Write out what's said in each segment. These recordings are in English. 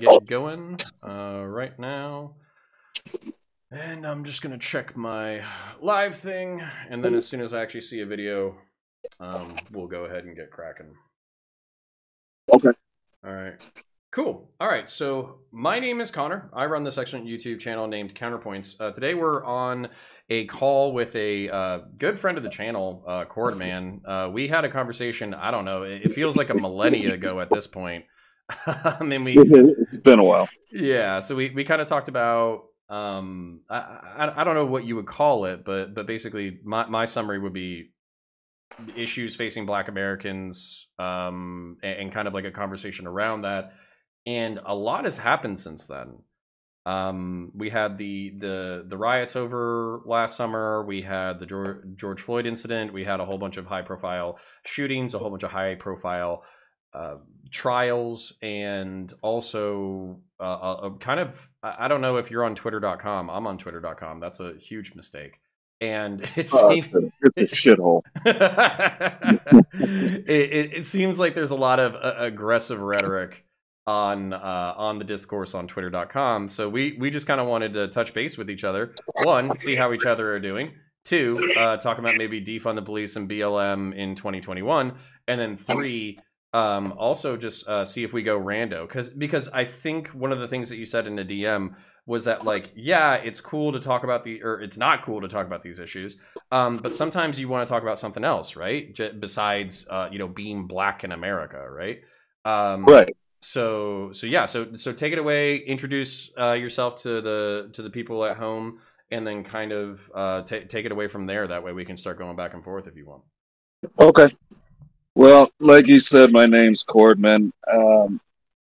get going right now. And I'm just going to check my live thing. And then as soon as I actually see a video, we'll go ahead and get cracking. Okay. All right. Cool. All right. So my name is Connor. I run this excellent YouTube channel named Counterpoints. Today we're on a call with a good friend of the channel, Chordman. We had a conversation. I don't know. It feels like a millennia ago at this point. I mean, It's been a while. yeah. So we kind of talked about I don't know what you would call it, but basically my summary would be issues facing Black Americans, and kind of like a conversation around that. And a lot has happened since then. We had the riots over last summer. We had the George Floyd incident. We had a whole bunch of high profile shootings, a whole bunch of high profile trials, and also a kind of, I don't know if you're on twitter.com. I'm on twitter.com. That's a huge mistake. And it seems it's a shithole. it seems like there's a lot of aggressive rhetoric on the discourse on twitter.com. So we just kind of wanted to touch base with each other. One, see how each other are doing. Two, talk about maybe defund the police and BLM in 2021. And then three, also just see if we go rando. Because I think one of the things that you said in a DM was that, like, yeah, it's cool to talk about or it's not cool to talk about these issues. But sometimes you want to talk about something else, right? Besides, being Black in America, right? Right. So yeah, so take it away. Introduce yourself to the people at home, and then kind of take it away from there. That way we can start going back and forth if you want. Okay. Well, like you said, my name's Chordman. I'm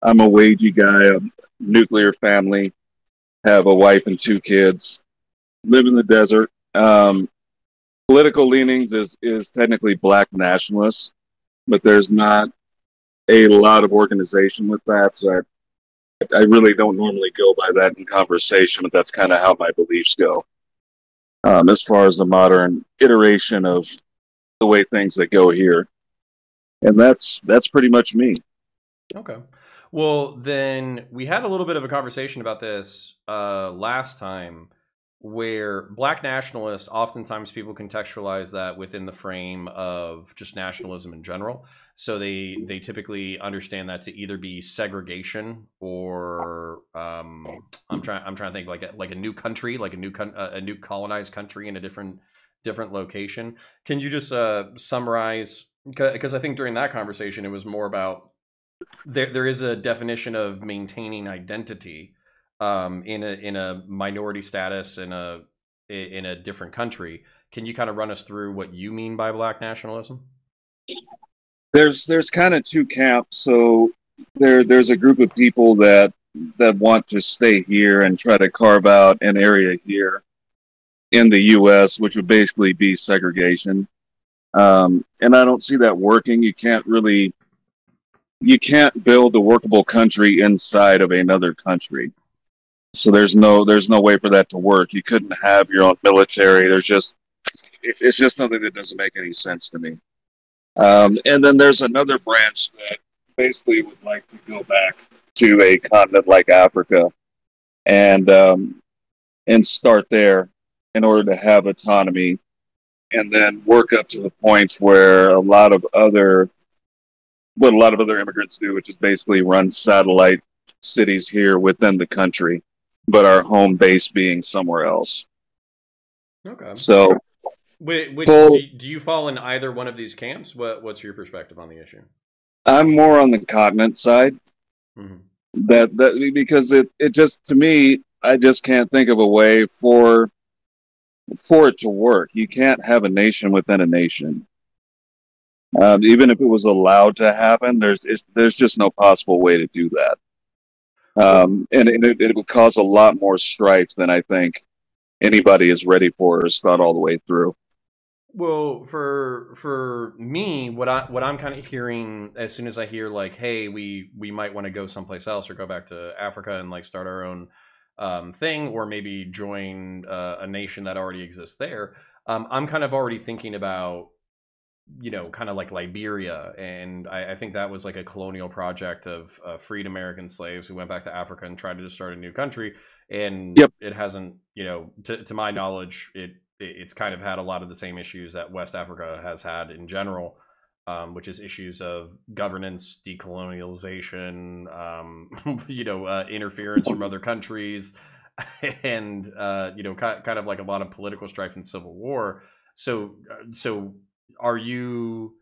a wagey guy, a nuclear family, have a wife and 2 kids, live in the desert. Political leanings is technically Black nationalists, but there's not a lot of organization with that, so I really don't normally go by that in conversation, but that's kind of how my beliefs go. As far as the modern iteration of the way things that go here. And that's pretty much me. Okay. Well, then we had a little bit of a conversation about this last time, where Black nationalists, oftentimes people contextualize that within the frame of just nationalism in general. So they typically understand that to either be segregation or I'm trying to think like a new country, like a new colonized country in a different location. Can you just summarize? Because I think during that conversation it was more about there is a definition of maintaining identity in a minority status in a different country. Can you kind of run us through what you mean by Black nationalism? There's kind of 2 camps. So there's a group of people that want to stay here and try to carve out an area here in the U.S., which would basically be segregation. And I don't see that working. You can't build a workable country inside of another country. So there's no way for that to work. You couldn't have your own military. It's just something that doesn't make any sense to me. And then there's another branch that basically would like to go back to a continent like Africa and start there in order to have autonomy, and then work up to the point where a lot of other immigrants do, which is basically run satellite cities here within the country, but our home base being somewhere else. Okay. So, do you fall in either one of these camps? What's your perspective on the issue? I'm more on the continent side. Mm-hmm. That because it just, to me, I just can't think of a way for it to work. You can't have a nation within a nation. Even if it was allowed to happen, there's just no possible way to do that. And it would cause a lot more strife than I think anybody is ready for or has thought all the way through. Well, for me, what I'm kind of hearing as soon as I hear like, hey, we might want to go someplace else or go back to Africa and like start our own thing, or maybe join a nation that already exists there. I'm kind of already thinking about kind of like Liberia, and I think that was like a colonial project of freed American slaves who went back to Africa and tried to start a new country, and Yep. it hasn't, to my knowledge, it's kind of had a lot of the same issues that West Africa has had in general, which is issues of governance, decolonialization, interference from other countries, and kind of like a lot of political strife and civil war. So are you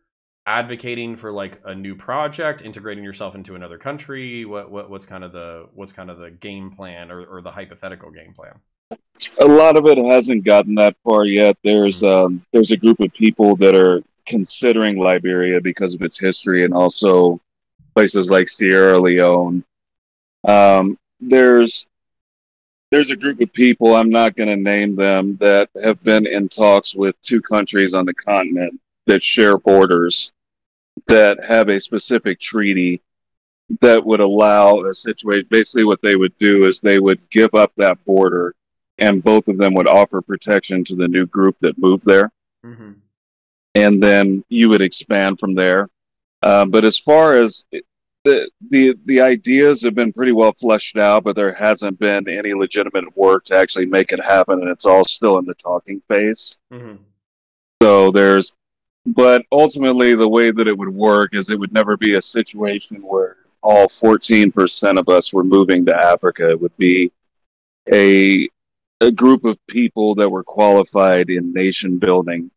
advocating for like a new project, integrating yourself into another country? What's kind of the game plan, or the hypothetical game plan? A lot of it hasn't gotten that far yet. There's a group of people that are considering Liberia because of its history, and also places like Sierra Leone. There's a group of people, I'm not going to name them, that have been in talks with two countries on the continent that share borders, that have a specific treaty that would allow a situation. Basically, what they would do is they would give up that border, and both of them would offer protection to the new group that moved there. Mm-hmm. And then you would expand from there. But as far as the ideas have been pretty well fleshed out, but there hasn't been any legitimate work to actually make it happen, and it's all still in the talking phase. Mm-hmm. So but ultimately, the way that it would work is it would never be a situation where all 14% of us were moving to Africa. It would be a group of people that were qualified in nation building,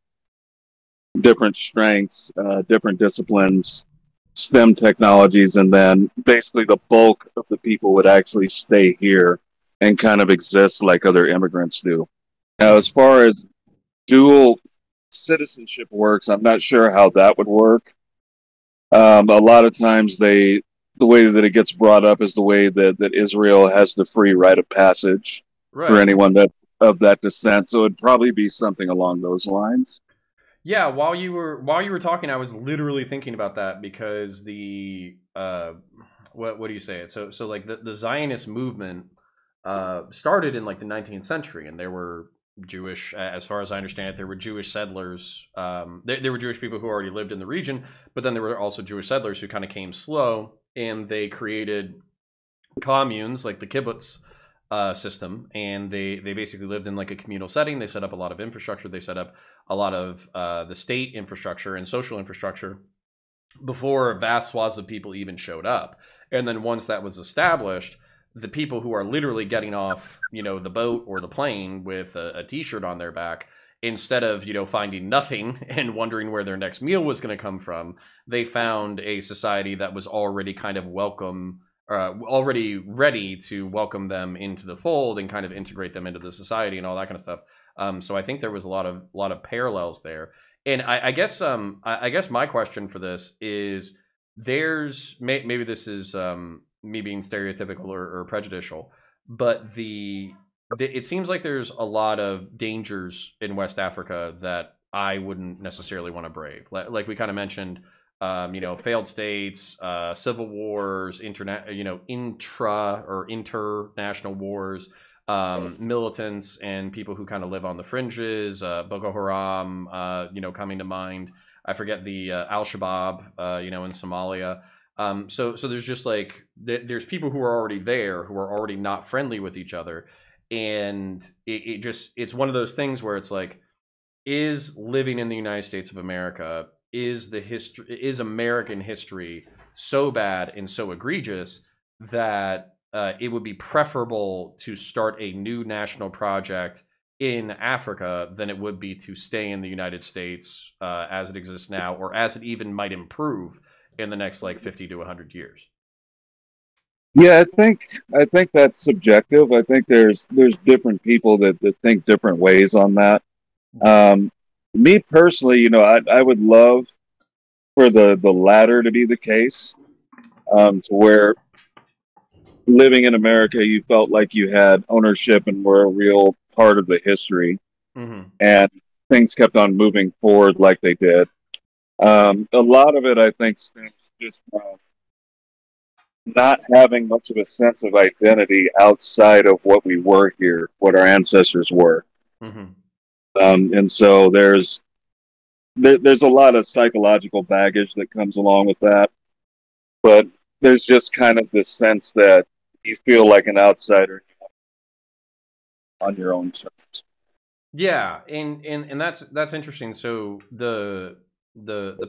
different strengths, different disciplines, STEM technologies, and then basically the bulk of the people would actually stay here and kind of exist like other immigrants do. Now, as far as dual citizenship works, I'm not sure how that would work. A lot of times the way that it gets brought up is the way that Israel has the free right of passage for Right. anyone that of that descent. So it'd probably be something along those lines. Yeah, while you were talking, I was literally thinking about that, because the what do you say it? So like the Zionist movement started in like the 19th century, and there were Jewish, as far as I understand it, there were Jewish settlers. There were Jewish people who already lived in the region, but then there were also Jewish settlers who kind of came slow, and they created communes like the kibbutz system, and they basically lived in like a communal setting. They set up a lot of infrastructure. They set up a lot of the state infrastructure and social infrastructure before vast swaths of people even showed up. And then once that was established, the people who are literally getting off, the boat or the plane with a t-shirt on their back, instead of, finding nothing and wondering where their next meal was going to come from, they found a society that was already kind of already ready to welcome them into the fold and kind of integrate them into the society and all that kind of stuff. So I think there was a lot of parallels there. And I guess my question for this is, maybe this is me being stereotypical or prejudicial, but it seems like there's a lot of dangers in West Africa that I wouldn't necessarily want to brave. Like we kind of mentioned, failed states, civil wars, intra or international wars, militants and people who kind of live on the fringes, Boko Haram, coming to mind. I forget the Al-Shabaab, in Somalia. So there's just like, there's people who are already there, who are already not friendly with each other. And it's one of those things where it's like, is living in the United States of America, is American history so bad and so egregious that it would be preferable to start a new national project in Africa than it would be to stay in the United States as it exists now, or as it even might improve in the next like 50 to 100 years? Yeah, I think that's subjective. I think there's different people that think different ways on that. Um, Me personally, I would love for the latter to be the case, to where living in America, you felt like you had ownership and were a real part of the history, Mm-hmm. and things kept on moving forward like they did. A lot of it, I think, stems just from not having much of a sense of identity outside of what we were here, what our ancestors were. Mm-hmm. And so there's a lot of psychological baggage that comes along with that, but there's just kind of this sense that you feel like an outsider on your own terms. Yeah, and that's interesting. So the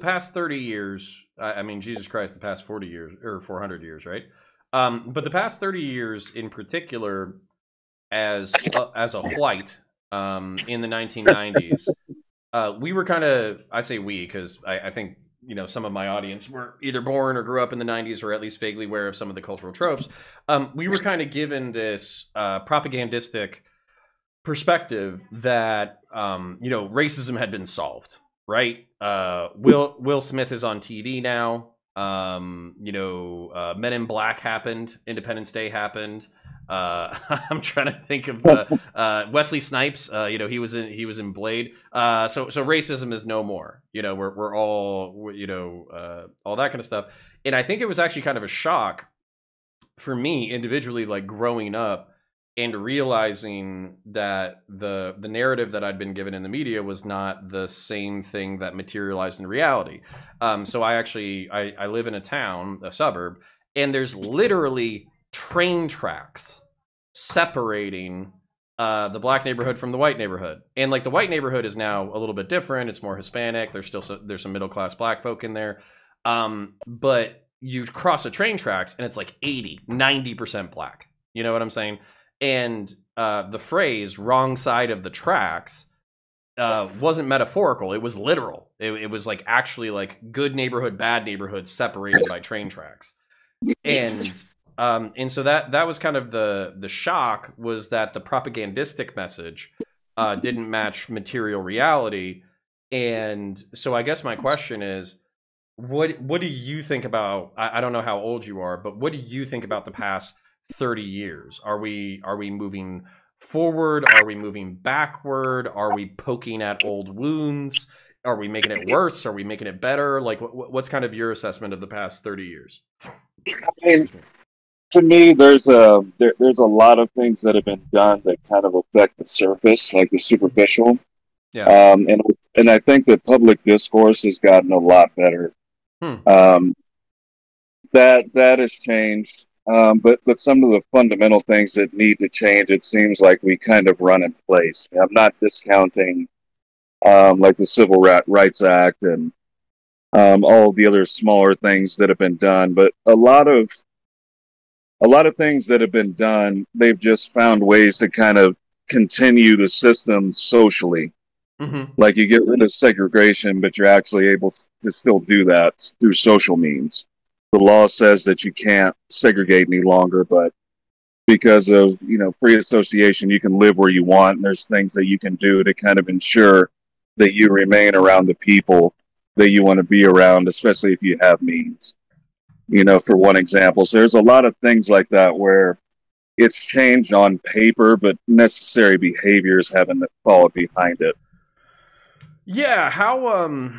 past 30 years, I mean, Jesus Christ, the past 40 years or 400 years, right? But the past 30 years in particular, as a white, in the 1990s, we were kind of, I say we because I think, you know, some of my audience were either born or grew up in the 90s or at least vaguely aware of some of the cultural tropes. We were kind of given this propagandistic perspective that, you know, racism had been solved, right? Will Smith is on TV now. You know, Men in Black happened, Independence Day happened. I'm trying to think of Wesley Snipes. You know, he was in Blade. So racism is no more. You know, we're all, you know, all that kind of stuff. And I think it was actually kind of a shock for me individually, like growing up and realizing that the narrative that I'd been given in the media was not the same thing that materialized in reality. So I live in a town, a suburb, and there's literally train tracks separating the black neighborhood from the white neighborhood. And like the white neighborhood is now a little bit different. It's more Hispanic. There's some middle class black folk in there. But you cross the train tracks and it's like 90% black. You know what I'm saying? And the phrase "wrong side of the tracks" wasn't metaphorical; it was literal. It was like actually like good neighborhood, bad neighborhood separated by train tracks. And so that was kind of the shock, was that the propagandistic message didn't match material reality. And so I guess my question is, what do you think about? I don't know how old you are, but what do you think about the past 30 years? Are we moving forward? Are we moving backward? Are we poking at old wounds? Are we making it worse? Are we making it better? Like, what's kind of your assessment of the past 30 years? I mean, to me, there's a lot of things that have been done that kind of affect the surface, like the superficial. Yeah. And I think that public discourse has gotten a lot better. That has changed. But some of the fundamental things that need to change, it seems like we kind of run in place. I'm not discounting like the Civil Rights Act and all the other smaller things that have been done, but a lot of things that have been done, they've just found ways to kind of continue the system socially. Mm-hmm. Like you get rid of segregation, but you're actually able to still do that through social means. The law says that you can't segregate any longer, but because of, you know, free association, you can live where you want, and there's things that you can do to kind of ensure that you remain around the people that you want to be around, especially if you have means. You know, for one example. So there's a lot of things like that where it's changed on paper, but necessary behaviors haven't followed behind it. Yeah, how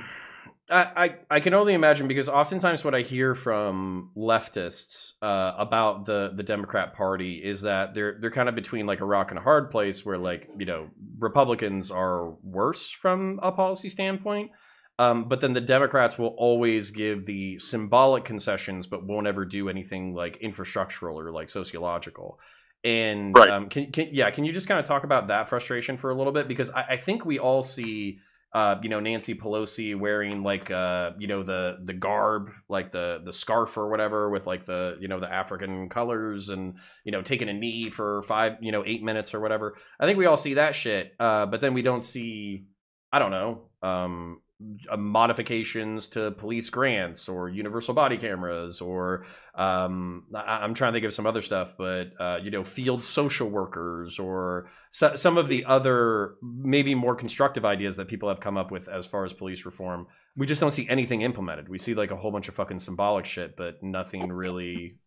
I can only imagine, because oftentimes what I hear from leftists about the Democrat Party is that they're kind of between like a rock and a hard place, where, like, you know, Republicans are worse from a policy standpoint, but then the Democrats will always give the symbolic concessions, but won't ever do anything like infrastructural or like sociological. And right. Can you just kind of talk about that frustration for a little bit? Because I think we all see, you know, Nancy Pelosi wearing like, you know, the garb, like the scarf or whatever, with like the, you know, the African colors, and, you know, taking a knee for 8 minutes or whatever. I think we all see that shit. But then we don't see, I don't know, modifications to police grants or universal body cameras, or I'm trying to think of some other stuff, but you know, field social workers, or some of the other maybe more constructive ideas that people have come up with as far as police reform. We just don't see anything implemented. We see like a whole bunch of fucking symbolic shit, but nothing really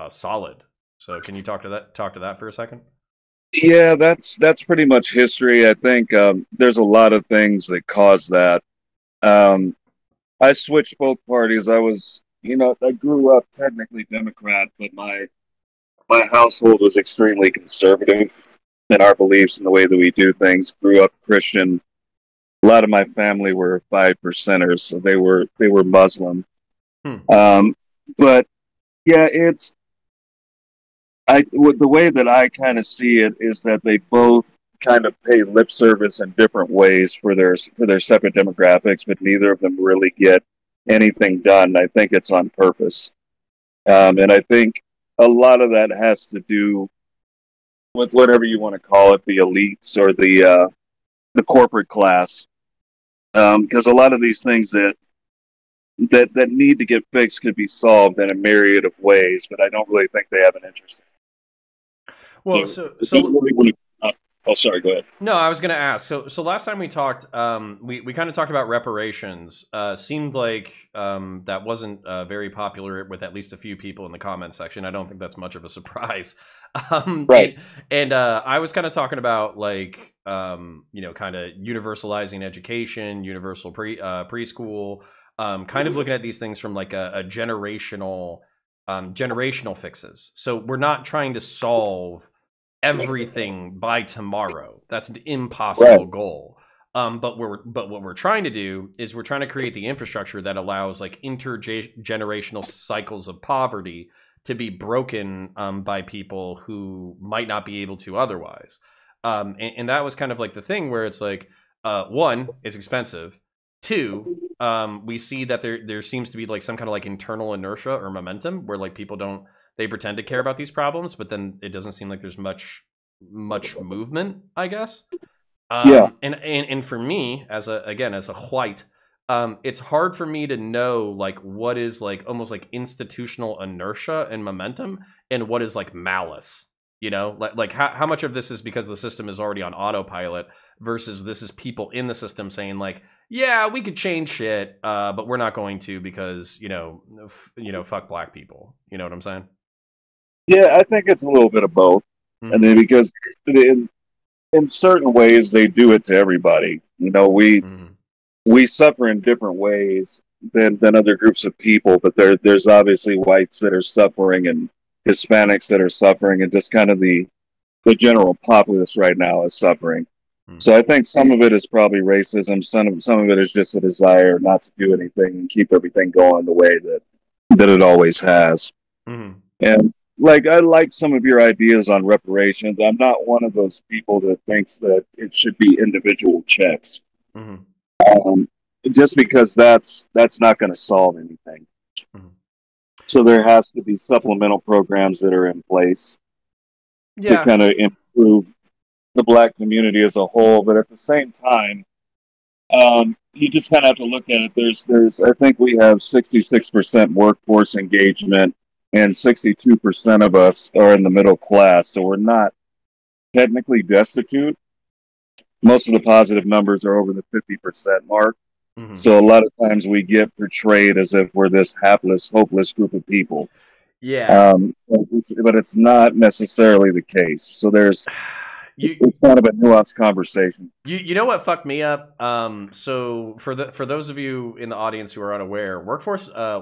solid. So can you talk to that for a second? Yeah, that's pretty much history. I think there's a lot of things that cause that. I switched both parties. I was, you know, I grew up technically Democrat, but my household was extremely conservative in our beliefs and the way that we do things. Grew up Christian, A lot of my family were 5%ers, so they were Muslim. Hmm. But yeah, the way that I kind of see it is that they both kind of pay lip service in different ways for their separate demographics, but neither of them really get anything done. I think it's on purpose, and I think a lot of that has to do with whatever you want to call it, the elites or the corporate class, because a lot of these things that need to get fixed could be solved in a myriad of ways, but I don't really think they have an interest. Well, So, don't really want to, oh, sorry, go ahead. no, I was going to ask. So last time we talked, we kind of talked about reparations. Seemed like that wasn't very popular with at least a few people in the comment section. I don't think that's much of a surprise. Right. And I was kind of talking about like kind of universalizing education, universal preschool, kind of looking at these things from like a generational fixes. So we're not trying to solve everything by tomorrow. That's an impossible Right. goal. But what we're trying to do is we're trying to create the infrastructure that allows like intergenerational cycles of poverty to be broken by people who might not be able to otherwise. And that was kind of like the thing where it's like, one, it's expensive. Two, we see that there seems to be like some kind of like internal inertia or momentum where like people don't, they pretend to care about these problems, but then it doesn't seem like there's much movement, I guess. Yeah. And for me, as a white, it's hard for me to know like what is like almost like institutional inertia and momentum, and what is like malice. You know, like how much of this is because the system is already on autopilot versus this is people in the system saying like, yeah, we could change shit, but we're not going to because fuck black people. You know what I'm saying? Yeah, I think it's a little bit of both. And Mm-hmm. then because in certain ways they do it to everybody. Mm-hmm. We suffer in different ways than other groups of people, but there's obviously whites that are suffering and Hispanics that are suffering, and just kind of the general populace right now is suffering. Mm-hmm. So I think some of it is probably racism. Some of it is just a desire not to do anything and keep everything going the way that it always has. Mm-hmm. And like I like some of your ideas on reparations. I'm not one of those people that thinks that it should be individual checks. Mm-hmm. Um, just because that's not going to solve anything. Mm-hmm. So there has to be supplemental programs that are in place to Yeah. kind of improve the black community as a whole. But at the same time, you just kind of have to look at it. There's I think we have 66% workforce engagement, and 62% of us are in the middle class. So we're not technically destitute. Most of the positive numbers are over the 50% mark. Mm-hmm. So a lot of times we get portrayed as if we're this hapless, hopeless group of people. Yeah. But it's not necessarily the case. So You it's kind of a nuanced conversation. you know what fucked me up? So for those of you in the audience who are unaware,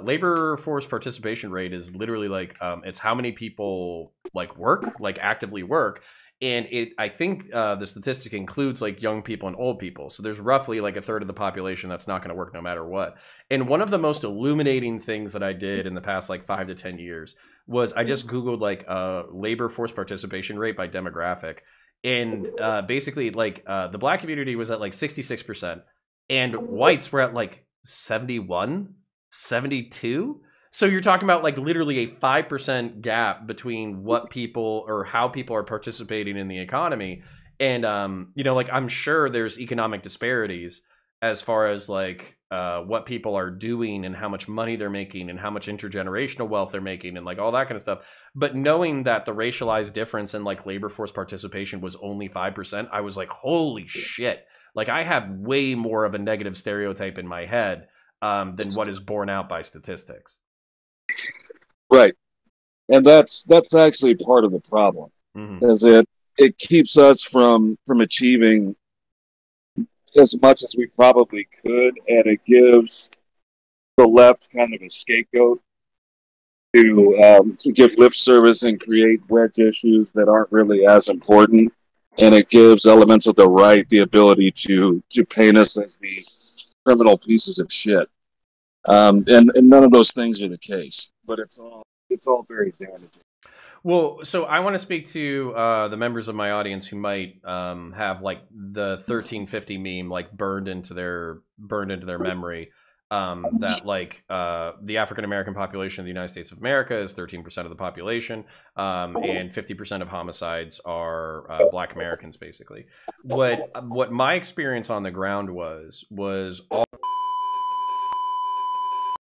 labor force participation rate is literally like it's how many people like work, like actively work. And I think the statistic includes like young people and old people. So there's roughly like a third of the population that's not going to work no matter what. And one of the most illuminating things that I did in the past like 5 to 10 years was I just Googled like labor force participation rate by demographic. And basically like the black community was at like 66%, and whites were at like 71, 72. So you're talking about like literally a 5% gap between what people or how people are participating in the economy. And like I'm sure there's economic disparities as far as like what people are doing and how much money they're making and how much intergenerational wealth they're making and like all that kind of stuff. But knowing that the racialized difference in like labor force participation was only 5%, I was like, holy shit. Like I have way more of a negative stereotype in my head than what is borne out by statistics. Right. And that's actually part of the problem, Mm-hmm. is it keeps us from achieving as much as we probably could, and it gives the left kind of a scapegoat to give lip service and create wedge issues that aren't really as important. and it gives elements of the right the ability to paint us as these criminal pieces of shit. And none of those things are the case, but it's all very damaging. Well, so I want to speak to the members of my audience who might have like the 1350 meme like burned into their memory. That like the African American population of the United States of America is 13% of the population, and 50% of homicides are Black Americans. Basically, what my experience on the ground was all.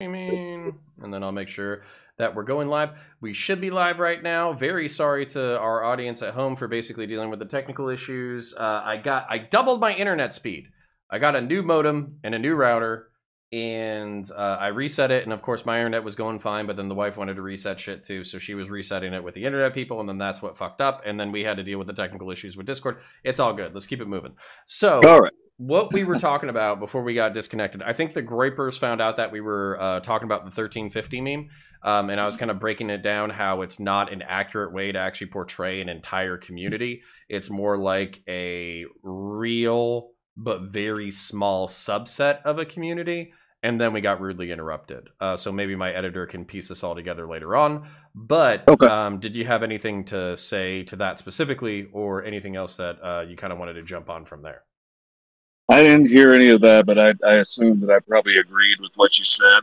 And then I'll make sure that we're going live. We should be live right now. Very sorry to our audience at home for basically dealing with the technical issues. I doubled my internet speed. I got a new modem and a new router, and I reset it. And of course, my internet was going fine, but then the wife wanted to reset shit too, so she was resetting it with the internet people, and then that's what fucked up. And then we had to deal with the technical issues with Discord. It's all good. Let's keep it moving. So, all right. What we were talking about before we got disconnected, I think the Groypers found out that we were talking about the 1350 meme, and I was kind of breaking it down how it's not an accurate way to actually portray an entire community. It's more like a real but very small subset of a community, and then we got rudely interrupted. So maybe my editor can piece this all together later on. But okay. Did you have anything to say to that specifically, or anything else that you kind of wanted to jump on from there? I didn't hear any of that, but I assumed that I probably agreed with what you said.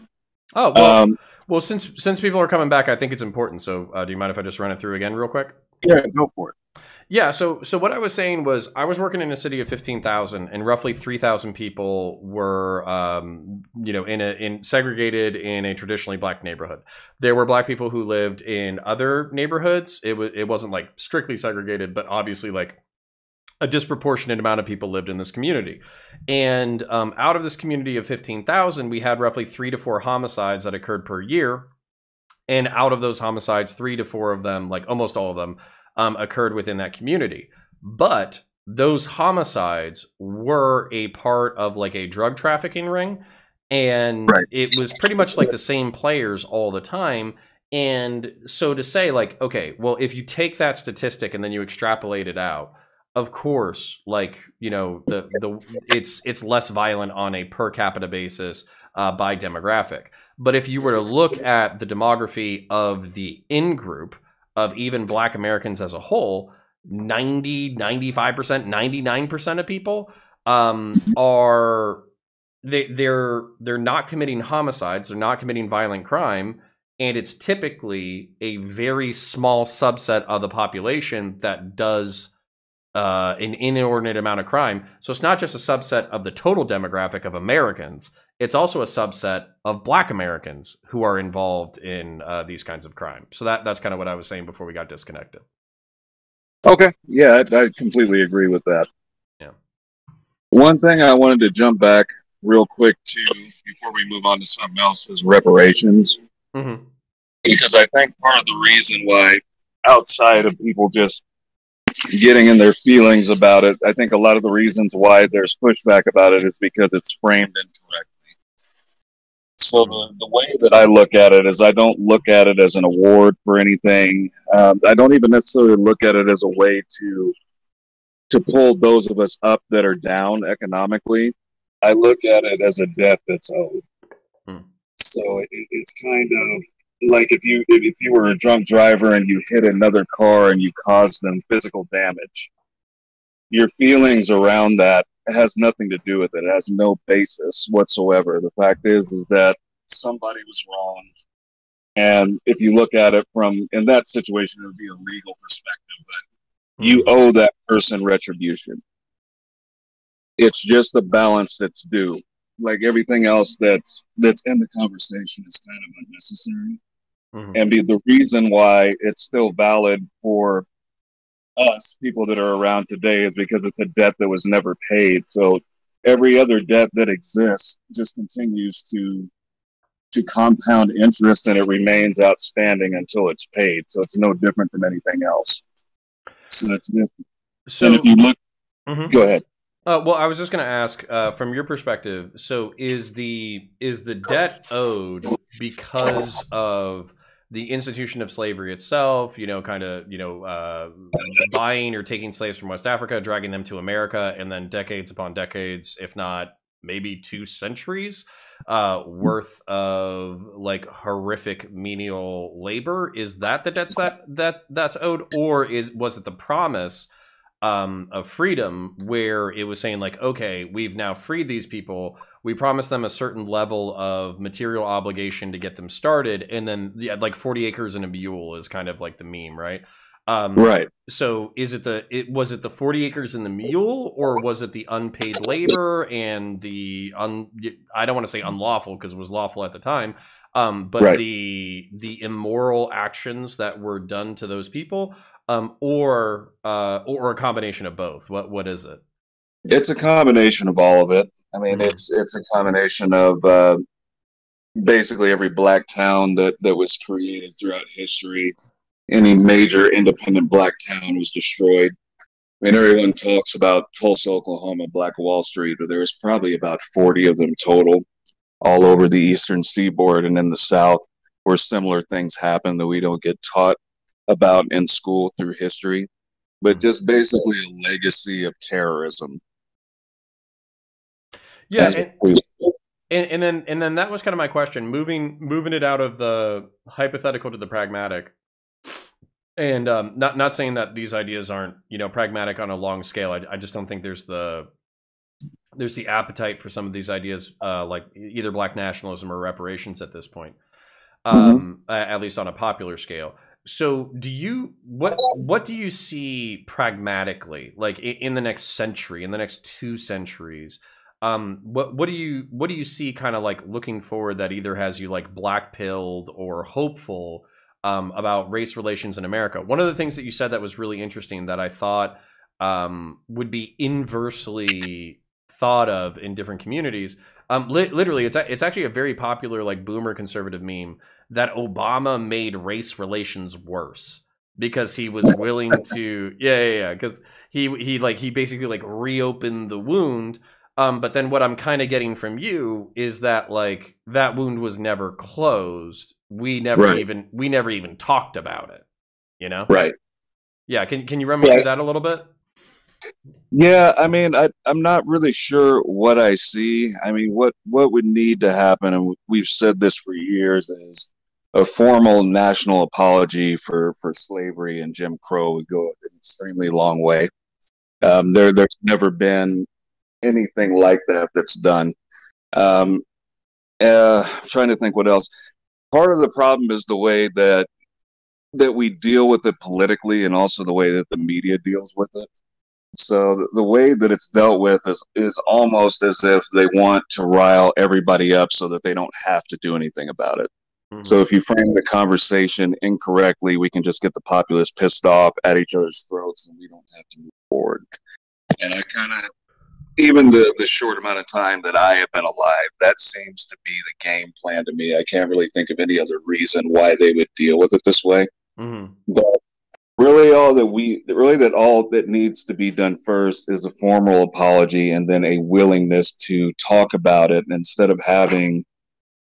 Oh, well, well, since people are coming back, I think it's important. So do you mind if I just run it through again real quick? Yeah, go for it. Yeah, so what I was saying was I was working in a city of 15,000, and roughly 3,000 people were, in segregated in a traditionally Black neighborhood. There were Black people who lived in other neighborhoods. It wasn't like strictly segregated, but obviously like a disproportionate amount of people lived in this community. And out of this community of 15,000, we had roughly 3 to 4 homicides that occurred per year. And out of those homicides, 3 to 4 of them, like almost all of them, occurred within that community. But those homicides were a part of like a drug trafficking ring. And right. It was pretty much like the same players all the time. And so to say like, okay, well, if you take that statistic and then you extrapolate it out, of course, like, you know, it's less violent on a per capita basis by demographic. But if you were to look at the demography of the in-group of even Black Americans as a whole, 90, 95%, 99% of people are they're not committing homicides, they're not committing violent crime, and it's typically a very small subset of the population that does an inordinate amount of crime. So it's not just a subset of the total demographic of Americans. It's also a subset of Black Americans who are involved in these kinds of crime. So that's kind of what I was saying before we got disconnected. Okay. Yeah, I completely agree with that. Yeah. One thing I wanted to jump back real quick to before we move on to something else is reparations. Mm-hmm. Because I think part of the reason why, outside of people just getting in their feelings about it, I think a lot of the reasons why there's pushback about it is because it's framed incorrectly. So the way that I look at it is I don't look at it as an award for anything. I don't even necessarily look at it as a way to pull those of us up that are down economically. I look at it as a debt that's owed. So it's kind of like if you were a drunk driver and you hit another car and you caused them physical damage, your feelings around that has nothing to do with it. It has no basis whatsoever. The fact is that somebody was wronged, and if you look at it from in that situation, it would be a legal perspective, but you owe that person retribution. It's just the balance that's due. Like everything else that's in the conversation is kind of unnecessary. And the reason why it's still valid for us, people that are around today, is because it's a debt that was never paid. So every other debt that exists just continues to compound interest, and it remains outstanding until it's paid. So it's no different than anything else. So it's different. So and if you look, go ahead. Well, I was just going to ask, from your perspective, so is the debt owed because of the institution of slavery itself, kind of, buying or taking slaves from West Africa, dragging them to America, and then decades upon decades, if not maybe 2 centuries worth of like horrific menial labor. Is that the debts that's owed, or was it the promise of freedom, where it was saying like, okay, we've now freed these people, we promise them a certain level of material obligation to get them started, and then like 40 acres and a mule is kind of like the meme, right? Right. So was it the 40 acres and the mule, or was it the unpaid labor and I don't want to say unlawful because it was lawful at the time, but Right. the immoral actions that were done to those people, or a combination of both? What is it? It's a combination of all of it. I mean, it's a combination of basically every black town that was created throughout history. Any major independent black town was destroyed. I mean, everyone talks about Tulsa, Oklahoma, Black Wall Street, but there's probably about 40 of them total, all over the eastern seaboard and in the South, where similar things happen that we don't get taught about in school through history, but just basically a legacy of terrorism. Yeah, and then that was kind of my question, moving it out of the hypothetical to the pragmatic. And not saying that these ideas aren't pragmatic on a long scale. I just don't think there's the appetite for some of these ideas, like either black nationalism or reparations at this point, at least on a popular scale. So what do you see pragmatically, like in the next century, in the next 2 centuries? What do you see kind of like looking forward that either has you like black pilled or hopeful about race relations in America? One of the things that you said that was really interesting that I thought would be inversely thought of in different communities. Literally, it's actually a very popular like boomer conservative meme that Obama made race relations worse because he was willing to because he basically like reopened the wound. But then what I'm kind of getting from you is that like that wound was never closed. We never even talked about it. Right. Yeah. Can you run me through that a little bit? Yeah, I mean, I'm not really sure what I see. I mean, what would need to happen, and we've said this for years, is a formal national apology for slavery and Jim Crow would go an extremely long way. There's never been anything like that that's done. I'm trying to think what else. Part of the problem is the way that we deal with it politically, and also the way that the media deals with it. So the way that it's dealt with is almost as if they want to rile everybody up so that they don't have to do anything about it. Mm-hmm. So if you frame the conversation incorrectly, we can just get the populace pissed off at each other's throats, and we don't have to move forward. And I kind of, even the short amount of time that I have been alive, that seems to be the game plan to me. I can't really think of any other reason why they would deal with it this way. Mm-hmm. But really, all that needs to be done first is a formal apology, and then a willingness to talk about it, instead of having,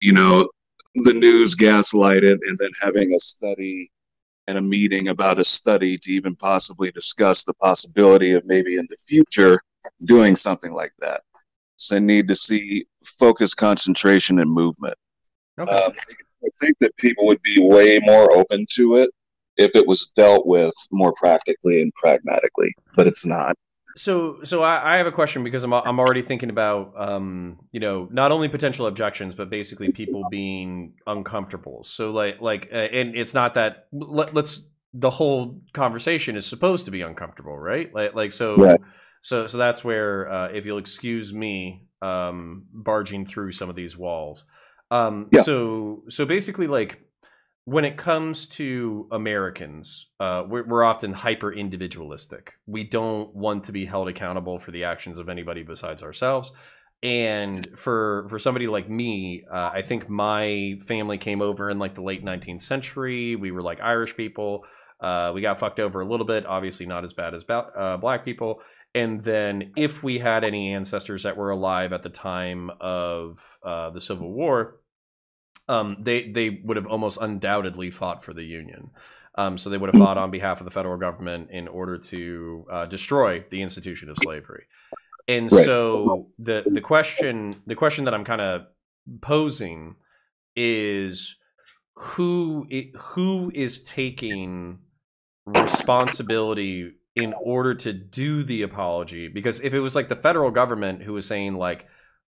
the news gaslight it, and then having a study and a meeting about a study to even possibly discuss the possibility of maybe in the future doing something like that. So I need to see focus, concentration, and movement. Okay. I think that people would be way more open to it if it was dealt with more practically and pragmatically, but it's not. So I have a question, because I'm already thinking about not only potential objections, but basically people being uncomfortable. So like and it's not that let's the whole conversation is supposed to be uncomfortable, right? So that's where if you'll excuse me barging through some of these walls. So basically, like, when it comes to Americans, we're often hyper individualistic. We don't want to be held accountable for the actions of anybody besides ourselves. And for somebody like me, I think my family came over in like the late 19th century. We were like Irish people. We got fucked over a little bit, obviously not as bad as black people. And then if we had any ancestors that were alive at the time of the Civil War, they would have almost undoubtedly fought for the Union. So they would have fought on behalf of the federal government in order to destroy the institution of slavery. And Right. so the question that I'm kind of posing is who is taking responsibility in order to do the apology? Because if it was like the federal government who was saying like,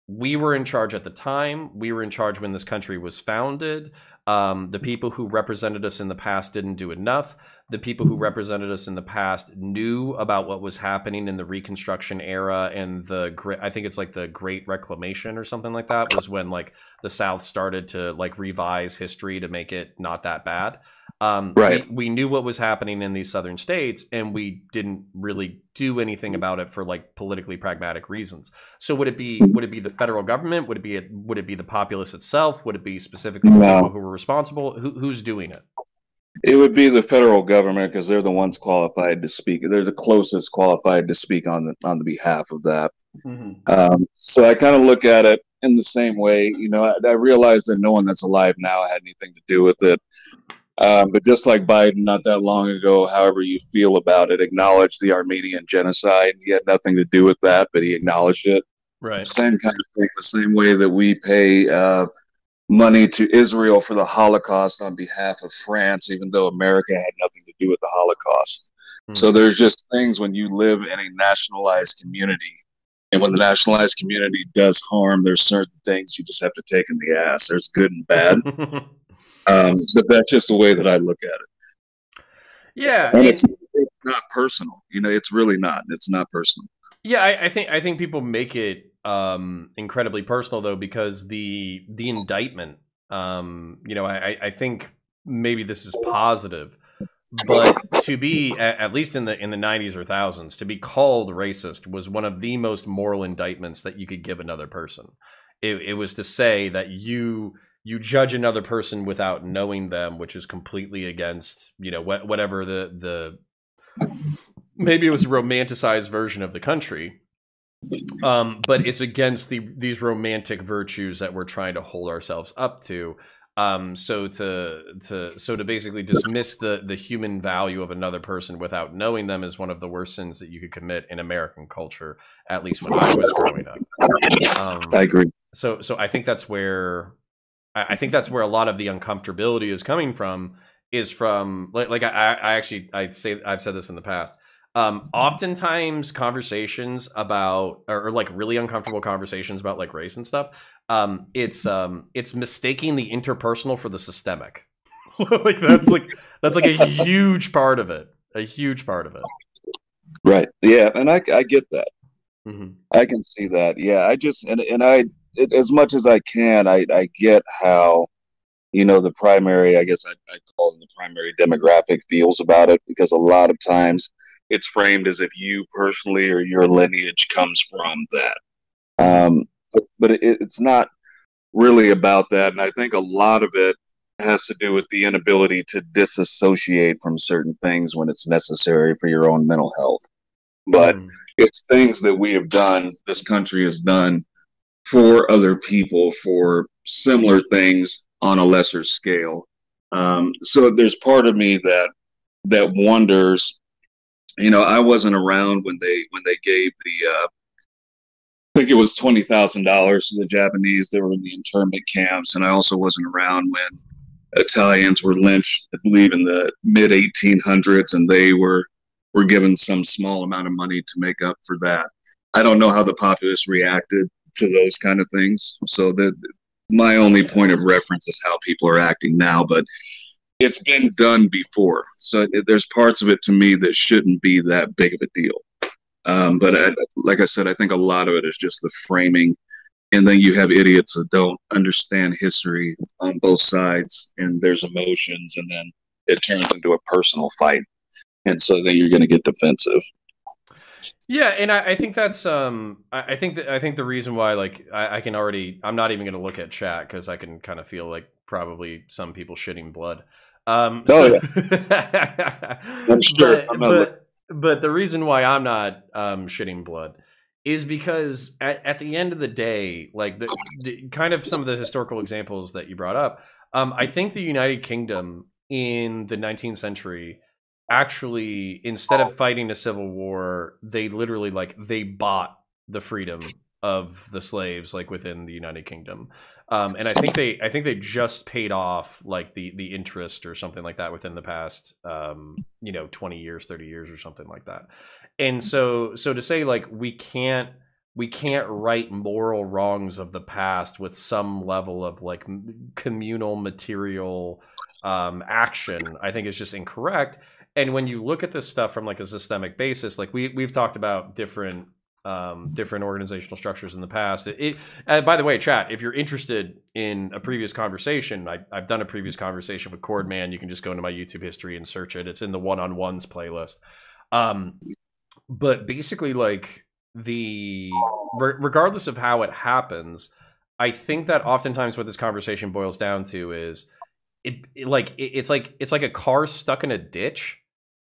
we were in charge at the time, we were in charge when this country was founded, the people who represented us in the past didn't do enough, the people who represented us in the past knew about what was happening in the Reconstruction era, and I think it's like the Great Reclamation or something like that was when like the South started to like revise history to make it not that bad. Right. We knew what was happening in these southern states, and we didn't really do anything about it for like politically pragmatic reasons. So would it be the federal government? Would it be the populace itself? Would it be specifically the people who were responsible? Who's doing it? It would be the federal government because they're the ones qualified to speak. They're the closest qualified to speak on the behalf of that. Mm-hmm. So I kind of look at it in the same way. You know, I realize that no one that's alive now had anything to do with it. But just like Biden, not that long ago, however you feel about it, acknowledged the Armenian genocide. He had nothing to do with that, but he acknowledged it. Right. Same kind of thing. The same way that we pay money to Israel for the Holocaust on behalf of France, even though America had nothing to do with the Holocaust. Mm-hmm. So there's just things when you live in a nationalized community, and when the nationalized community does harm, there's certain things you just have to take in the ass. There's good and bad. But that's just the way that I look at it. Yeah, and it's not personal. You know, it's really not. It's not personal. Yeah, I think people make it incredibly personal though, because the indictment, you know, I think maybe this is positive, but to be at least in the 90s or thousands, to be called racist was one of the most moral indictments that you could give another person. It was to say that you judge another person without knowing them, which is completely against, you know, whatever the maybe it was a romanticized version of the country, but it's against these romantic virtues that we're trying to hold ourselves up to. So to basically dismiss the human value of another person without knowing them is one of the worst sins that you could commit in American culture, at least when I was growing up. I agree. So I think that's where a lot of the uncomfortability is coming from. Is from I've said this in the past. Oftentimes conversations about or like really uncomfortable conversations about like race and stuff, it's mistaking the interpersonal for the systemic. that's like a huge part of it. Right. Yeah, and I get that. Mm-hmm. I can see that. Yeah, I just as much as I can, I get how, you know, the primary, I guess I call them the primary demographic feels about it, because a lot of times it's framed as if you personally or your lineage comes from that. But it's not really about that. And I think a lot of it has to do with the inability to disassociate from certain things when it's necessary for your own mental health. But it's things that we have done, this country has done for other people for similar things on a lesser scale. So there's part of me that wonders, you know, I wasn't around when they gave I think it was $20,000 to the Japanese that were in the internment camps, and I also wasn't around when Italians were lynched, I believe, in the mid 1800s, and they were given some small amount of money to make up for that. I don't know how the populace reacted to those kind of things, so my only point of reference is how people are acting now, but it's been done before. So there's parts of it to me that shouldn't be that big of a deal. But like I said, I think a lot of it is just the framing. And then you have idiots that don't understand history on both sides, and there's emotions, and then it turns into a personal fight. And so then you're going to get defensive. Yeah, and I think that's I think the reason why, like, I'm not even going to look at chat because I can kind of feel like probably some people shitting blood. Yeah. But the reason why I'm not shitting blood is because at the end of the day, like the kind of some of the historical examples that you brought up, I think the United Kingdom in the 19th century actually, instead of fighting a civil war, they literally like they bought the freedom of the slaves like within the United Kingdom. And I think they just paid off like the interest or something like that within the past 20 years, 30 years or something like that. And so to say like we can't right moral wrongs of the past with some level of like communal material action, I think is just incorrect. And when you look at this stuff from like a systemic basis, like we've talked about different organizational structures in the past. By the way, chat, if you're interested in a previous conversation, I've done a previous conversation with Chordman. You can just go into my YouTube history and search it. It's in the one-on-ones playlist. But basically, like regardless of how it happens, I think that oftentimes what this conversation boils down to is it's like a car stuck in a ditch,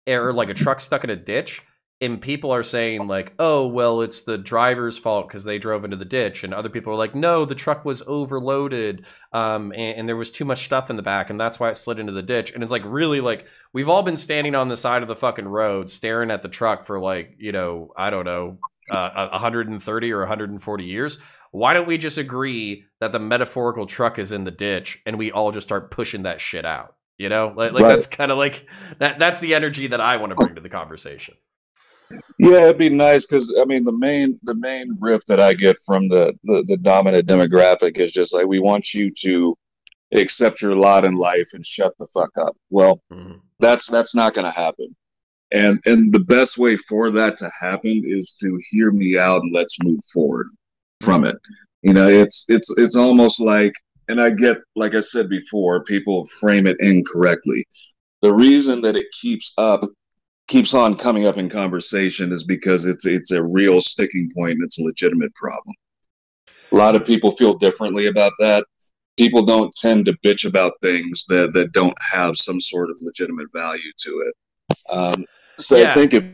or like a truck stuck in a ditch, and people are saying like, oh well, it's the driver's fault because they drove into the ditch, and other people are like, no, the truck was overloaded, and there was too much stuff in the back, and that's why it slid into the ditch. And it's like, really, like we've all been standing on the side of the fucking road staring at the truck for like, I don't know, 130 or 140 years. Why don't we just agree that the metaphorical truck is in the ditch and we all just start pushing that shit out? Like right. That's kind of like that's the energy that I want to bring to the conversation. Yeah, it'd be nice because I mean the main riff that I get from the dominant demographic is just like, we want you to accept your lot in life and shut the fuck up. Well, that's not going to happen. And the best way for that to happen is to hear me out and let's move forward from it. It's almost like, and I get, like I said before, people frame it incorrectly. The reason that it keeps on coming up in conversation is because it's a real sticking point and it's a legitimate problem. A lot of people feel differently about that. People don't tend to bitch about things that don't have some sort of legitimate value to it. I think if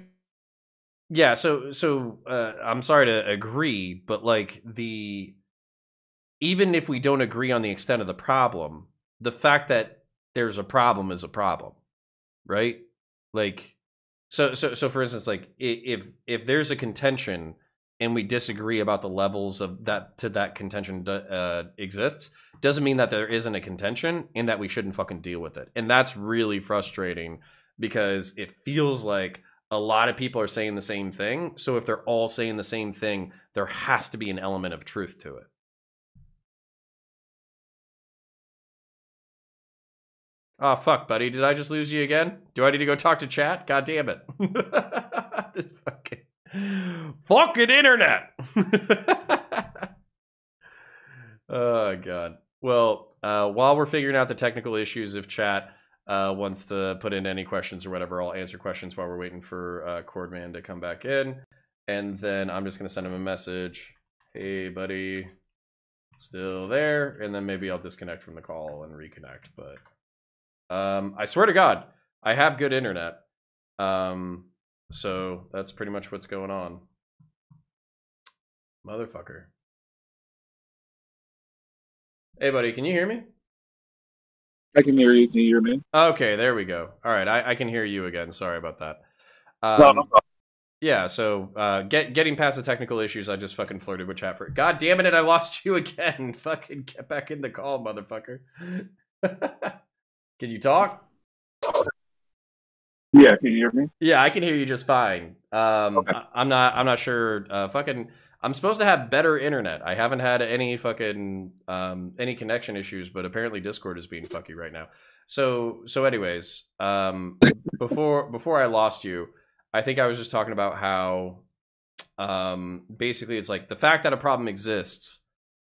so I'm sorry to agree, but like even if we don't agree on the extent of the problem, the fact that there's a problem is a problem, right? Like so for instance, like if there's a contention and we disagree about the levels of that contention exists, doesn't mean that there isn't a contention and that we shouldn't fucking deal with it. And that's really frustrating because it feels like a lot of people are saying the same thing. So if they're all saying the same thing, there has to be an element of truth to it. Oh, fuck, buddy. Did I just lose you again? Do I need to go talk to chat? God damn it. This fucking internet. Oh, God. Well, while we're figuring out the technical issues, if chat wants to put in any questions or whatever, I'll answer questions while we're waiting for Chordman to come back in. And then I'm just going to send him a message. Hey, buddy. Still there? And then maybe I'll disconnect from the call and reconnect. But I swear to God, I have good internet. So that's pretty much what's going on. Motherfucker. Hey, buddy, can you hear me? I can hear you. Can you hear me? Okay, there we go. All right, I can hear you again. Sorry about that. No. Yeah, so getting past the technical issues, I just fucking flirted with chat for... God damn it, I lost you again. Fucking get back in the call, motherfucker. Can you talk? Yeah, can you hear me? Yeah, I can hear you just fine. Okay. I'm not sure. I'm supposed to have better internet. I haven't had any fucking any connection issues, but apparently Discord is being fucky right now. So anyways, before I lost you, I think I was just talking about how basically it's like the fact that a problem exists,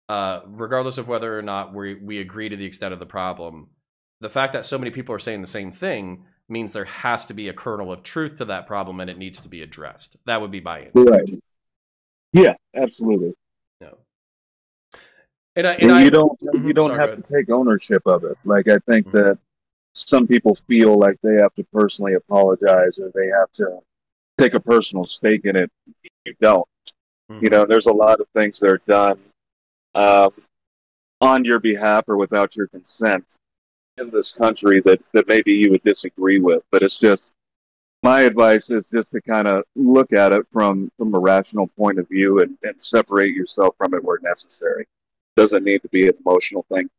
regardless of whether or not we agree to the extent of the problem, the fact that so many people are saying the same thing means there has to be a kernel of truth to that problem and it needs to be addressed. That would be my instinct. Right. Yeah, absolutely. No. And you don't have to take ownership of it. Like, I think that some people feel like they have to personally apologize or they have to take a personal stake in it. You don't. You Mm-hmm. know, there's a lot of things that are done um, on your behalf or without your consent in this country that maybe you would disagree with. But it's just my advice is just to kind of look at it from a rational point of view and separate yourself from it where necessary. Doesn't need to be an emotional thing.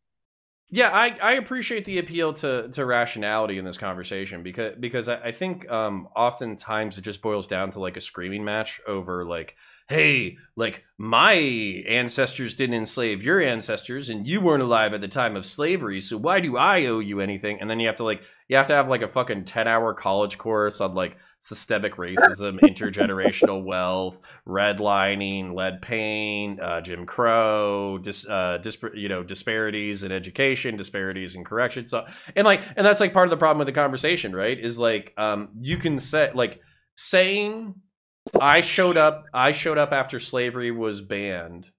Yeah, I appreciate the appeal to rationality in this conversation because I think oftentimes it just boils down to like a screaming match over like, hey, like my ancestors didn't enslave your ancestors and you weren't alive at the time of slavery, so why do I owe you anything? And then you have to have like a fucking 10-hour college course on like systemic racism, intergenerational wealth, redlining, lead paint, Jim Crow, disparities in education, disparities in correction. So, and that's like part of the problem with the conversation, right? Is like, you can say like saying I showed up after slavery was banned,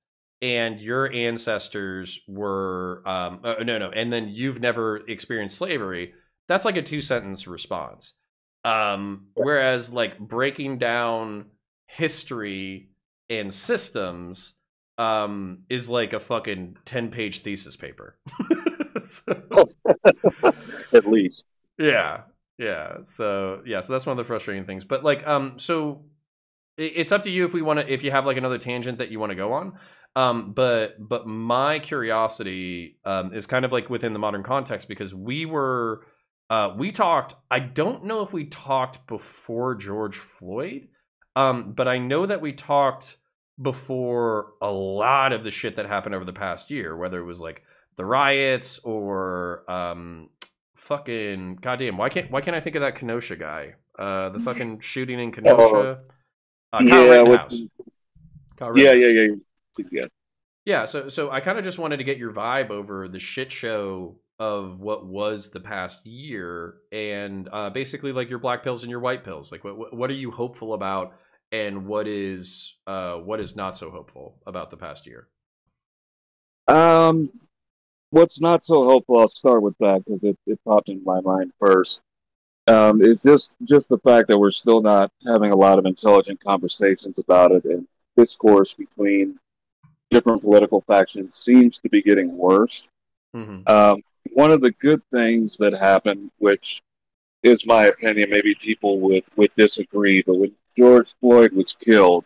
and your ancestors were no, and then you've never experienced slavery. That's like a 2 sentence response. Whereas like breaking down history and systems is like a fucking 10-page thesis paper. So, At least. yeah, so that's one of the frustrating things. But like, so it's up to you if we want to, if you have like another tangent that you want to go on. But my curiosity is kind of like within the modern context because we talked. I don't know if we talked before George Floyd, but I know that we talked before a lot of the shit that happened over the past year, whether it was like the riots or fucking goddamn. Why can't I think of that Kenosha guy? The fucking shooting in Uh, Kenosha. Kyle yeah, Rittenhouse. Kyle yeah, yeah, Rittenhouse. yeah. Yeah, so I kind of just wanted to get your vibe over the shit show of what was the past year, and basically like your black pills and your white pills. Like, what are you hopeful about, and what is not so hopeful about the past year? Um, what's not so helpful? I'll start with that because it popped in my mind first. It's just the fact that we're still not having a lot of intelligent conversations about it, and discourse between different political factions seems to be getting worse. Mm-hmm. Um, one of the good things that happened, which is my opinion, maybe people would disagree, but when George Floyd was killed,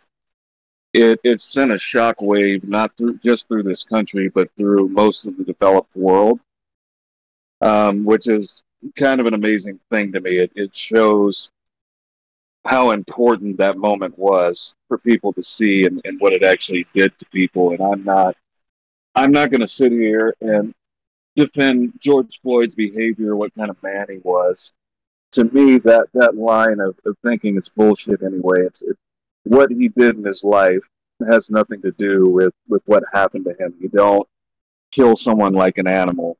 it sent a shockwave not just through this country, but through most of the developed world, which is kind of an amazing thing to me. It shows how important that moment was for people to see and what it actually did to people. And I'm not going to sit here and defend George Floyd's behavior, what kind of man he was. To me, that line of thinking is bullshit anyway. It's what he did in his life has nothing to do with what happened to him. You don't kill someone like an animal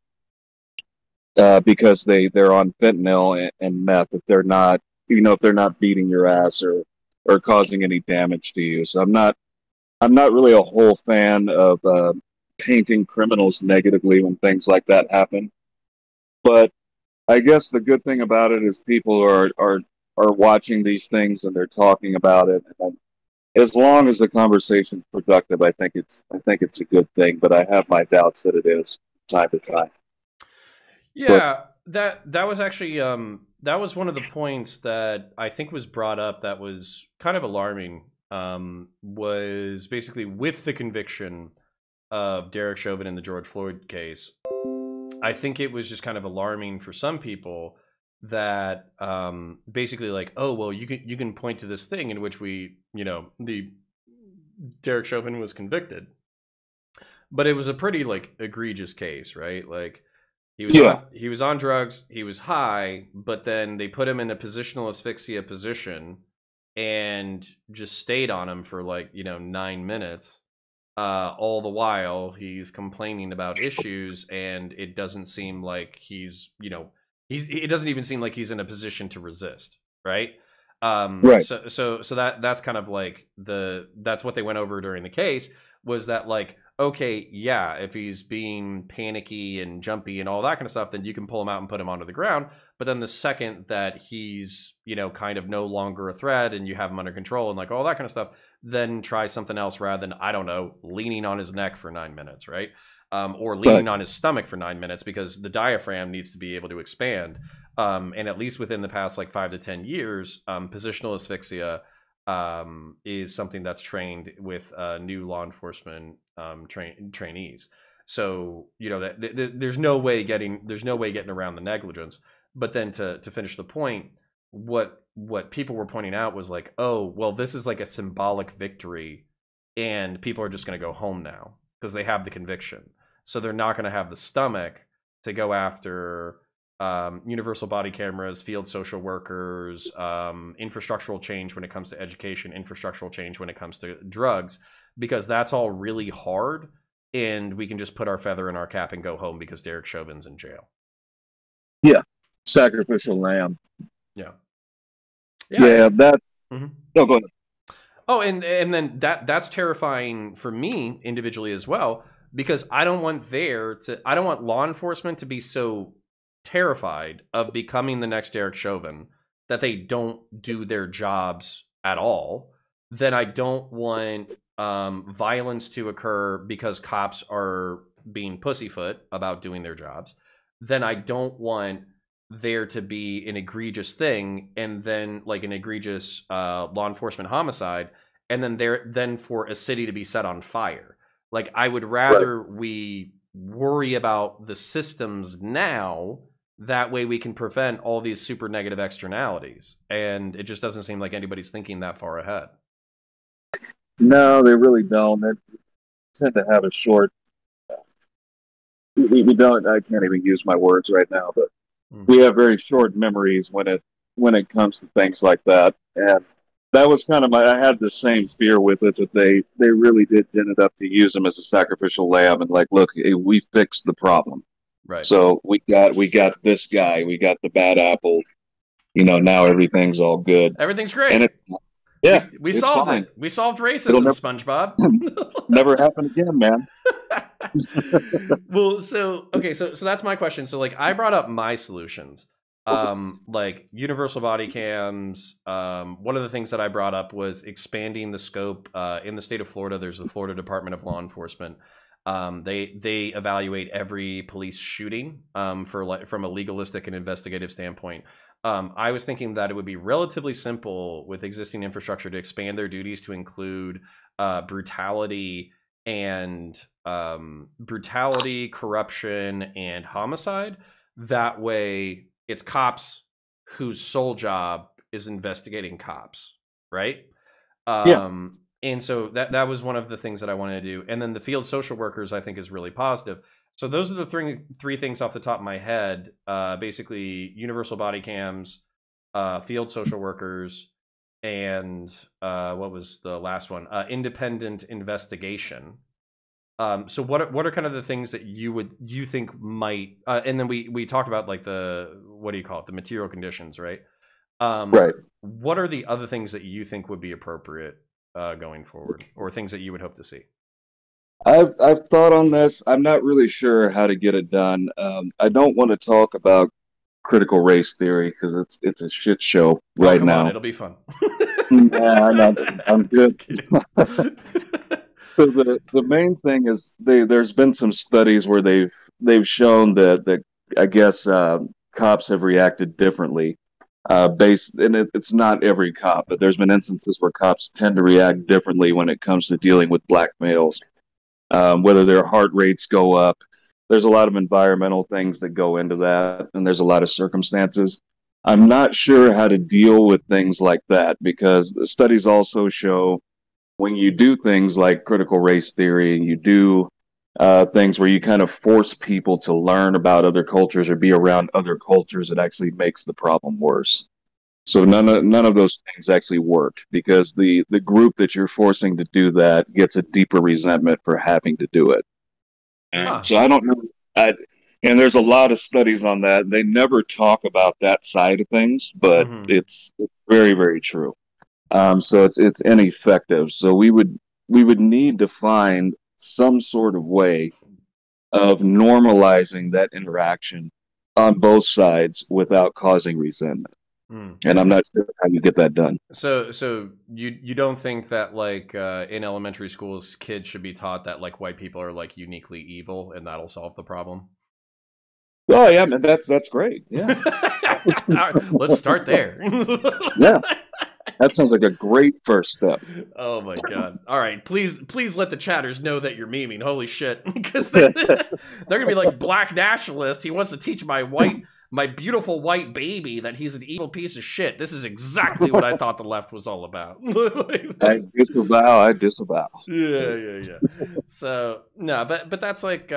because they're on fentanyl and meth if they're not, if they're not beating your ass or causing any damage to you. So I'm not really a whole fan of painting criminals negatively when things like that happen. But I guess the good thing about it is people are watching these things and they're talking about it. And as long as the conversation's productive, I think it's a good thing. But I have my doubts that it is from time to time. But Yeah, that was actually that was one of the points that I think was brought up that was kind of alarming. Was basically with the conviction of Derek Chauvin in the George Floyd case. I think it was just kind of alarming for some people that basically like, oh well, you can point to this thing in which the Derek Chauvin was convicted, but it was a pretty like egregious case, right? Like yeah, he was on drugs, he was high, but then they put him in a positional asphyxia position and just stayed on him for like 9 minutes. All the while he's complaining about issues, and it doesn't seem like it doesn't even seem like he's in a position to resist, right? right. So that's kind of like that's what they went over during the case. was that like, okay, yeah, if he's being panicky and jumpy and all that kind of stuff, then you can pull him out and put him onto the ground. But then the second that he's, you know, kind of no longer a threat and you have him under control and like all that kind of stuff, then try something else rather than, I don't know, leaning on his neck for 9 minutes, right? Or leaning on his stomach for 9 minutes, because the diaphragm needs to be able to expand. And at least within the past like 5 to 10 years, positional asphyxia is something that's trained with new law enforcement trainees. So you know that there's no way getting around the negligence. But then to finish the point, what people were pointing out was like, oh well, this is like a symbolic victory, and people are just going to go home now because they have the conviction. So they're not going to have the stomach to go after universal body cameras, field social workers, infrastructural change when it comes to education, infrastructural change when it comes to drugs, because that's all really hard, and we can just put our feather in our cap and go home because Derek Chauvin's in jail. Yeah, sacrificial lamb. Yeah. That. Mm-hmm. No, go ahead. Oh, and then that's terrifying for me individually as well, because I don't want law enforcement to be so terrified of becoming the next Derek Chauvin that they don't do their jobs at all. Then I don't want violence to occur because cops are being pussyfoot about doing their jobs. Then I don't want there to be an egregious thing, and then like an egregious law enforcement homicide, and then for a city to be set on fire. Like, I would rather we worry about the systems now. That way we can prevent all these super negative externalities. And it just doesn't seem like anybody's thinking that far ahead. No, they really don't. They tend to have a short... We don't... I can't even use my words right now, but we have very short memories when it comes to things like that. And that was kind of I had the same fear with it, that they really did end it up to use him as a sacrificial lamb and like, look, we fixed the problem. Right. So we got this guy, we got the bad apple. You know, now everything's all good. Everything's great. And we solved fine. it. We solved racism, SpongeBob. Never happen again, man. Well, so that's my question. So like, I brought up my solutions. Like universal body cams. One of the things that I brought up was expanding the scope. In the state of Florida, there's the Florida Department of Law Enforcement. They evaluate every police shooting from a legalistic and investigative standpoint. I was thinking that it would be relatively simple with existing infrastructure to expand their duties to include brutality, corruption, and homicide. That way, it's cops whose sole job is investigating cops, right? And so that was one of the things that I wanted to do. And then the field social workers, I think, is really positive. So those are the three things off the top of my head. Basically, universal body cams, field social workers, and what was the last one? Independent investigation. So what are kind of the things that you think might? And then we talked about like the material conditions, right? Right. What are the other things that you think would be appropriate going forward, or things that you would hope to see? I've thought on this. I'm not really sure how to get it done. I don't want to talk about critical race theory because it's a shit show right now. On, it'll be fun. Nah, I'm good. So the main thing is there's been some studies where they've shown that I guess cops have reacted differently. It's not every cop, but there's been instances where cops tend to react differently when it comes to dealing with black males. Whether their heart rates go up, there's a lot of environmental things that go into that, and there's a lot of circumstances. I'm not sure how to deal with things like that, because the studies also show when you do things like critical race theory, and you do things where you kind of force people to learn about other cultures or be around other cultures, it actually makes the problem worse. So none of those things actually work, because the group that you're forcing to do that gets a deeper resentment for having to do it. So I don't know. And there's a lot of studies on that. They never talk about that side of things, but it's very, very true. So it's ineffective. So we would need to find some sort of way of normalizing that interaction on both sides without causing resentment. And I'm not sure how you get that done. So you don't think that like in elementary schools kids should be taught that like white people are like uniquely evil and that'll solve the problem? Oh yeah, man, that's great. Yeah. All right, let's start there. Yeah. That sounds like a great first step. Oh my god! All right, please let the chatters know that you're memeing. Holy shit! Because they're gonna be like, black nationalist. He wants to teach my beautiful white baby that he's an evil piece of shit. This is exactly what I thought the left was all about. I disavow. Yeah. So no, but that's like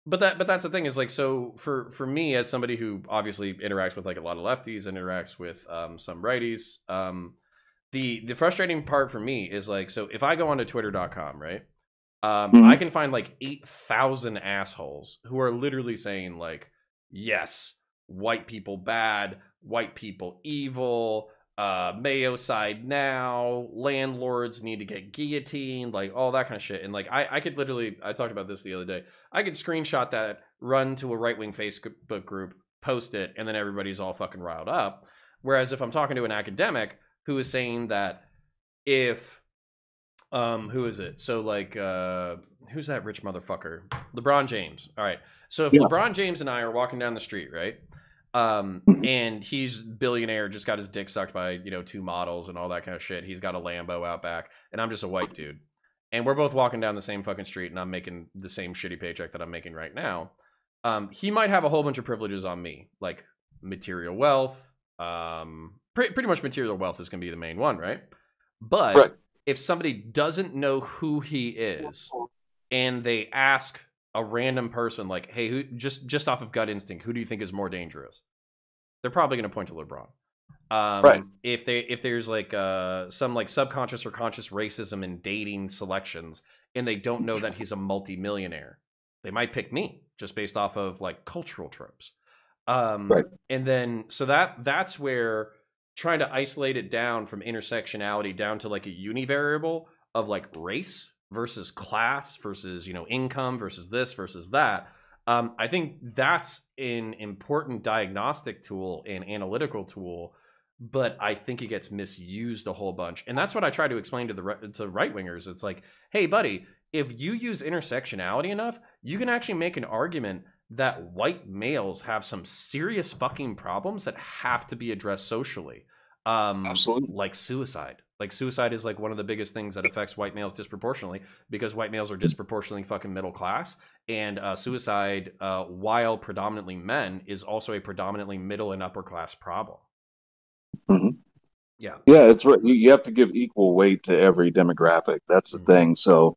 but that's the thing is like, so for me as somebody who obviously interacts with like a lot of lefties and interacts with some righties, the frustrating part for me is like, so if I go onto twitter.com, right, I can find like 8,000 assholes who are literally saying like, yes, white people bad, white people evil, Mayo side now, landlords need to get guillotined, like all that kind of shit. And like I could literally, I talked about this the other day, I could screenshot that, run to a right-wing Facebook group, post it, and then everybody's all fucking riled up. Whereas if I'm talking to an academic who is saying that if who is it? So like who's that rich motherfucker? LeBron James. All right. So if LeBron James and I are walking down the street, right? And he's billionaire, just got his dick sucked by, 2 models and all that kind of shit. He's got a Lambo out back, and I'm just a white dude. And we're both walking down the same fucking street, and I'm making the same shitty paycheck that I'm making right now. He might have a whole bunch of privileges on me, like material wealth. Pretty much material wealth is going to be the main one, right? But if somebody doesn't know who he is, and they ask a random person like, hey, who just off of gut instinct, who do you think is more dangerous? They're probably going to point to LeBron. If there's like some like subconscious or conscious racism in dating selections, and they don't know that he's a multimillionaire, they might pick me just based off of like cultural tropes. And then so that's where trying to isolate it down from intersectionality down to like a univariable of like race versus class versus income versus this versus that. I think that's an important diagnostic tool and analytical tool, but I think it gets misused a whole bunch. And that's what I try to explain to right wingers. It's like, hey buddy, if you use intersectionality enough, you can actually make an argument that white males have some serious fucking problems that have to be addressed socially. Absolutely. Like suicide. Like suicide is like one of the biggest things that affects white males disproportionately, because white males are disproportionately fucking middle class, and suicide, while predominantly men, is also a predominantly middle and upper class problem. Yeah, it's right. You have to give equal weight to every demographic. That's the thing. So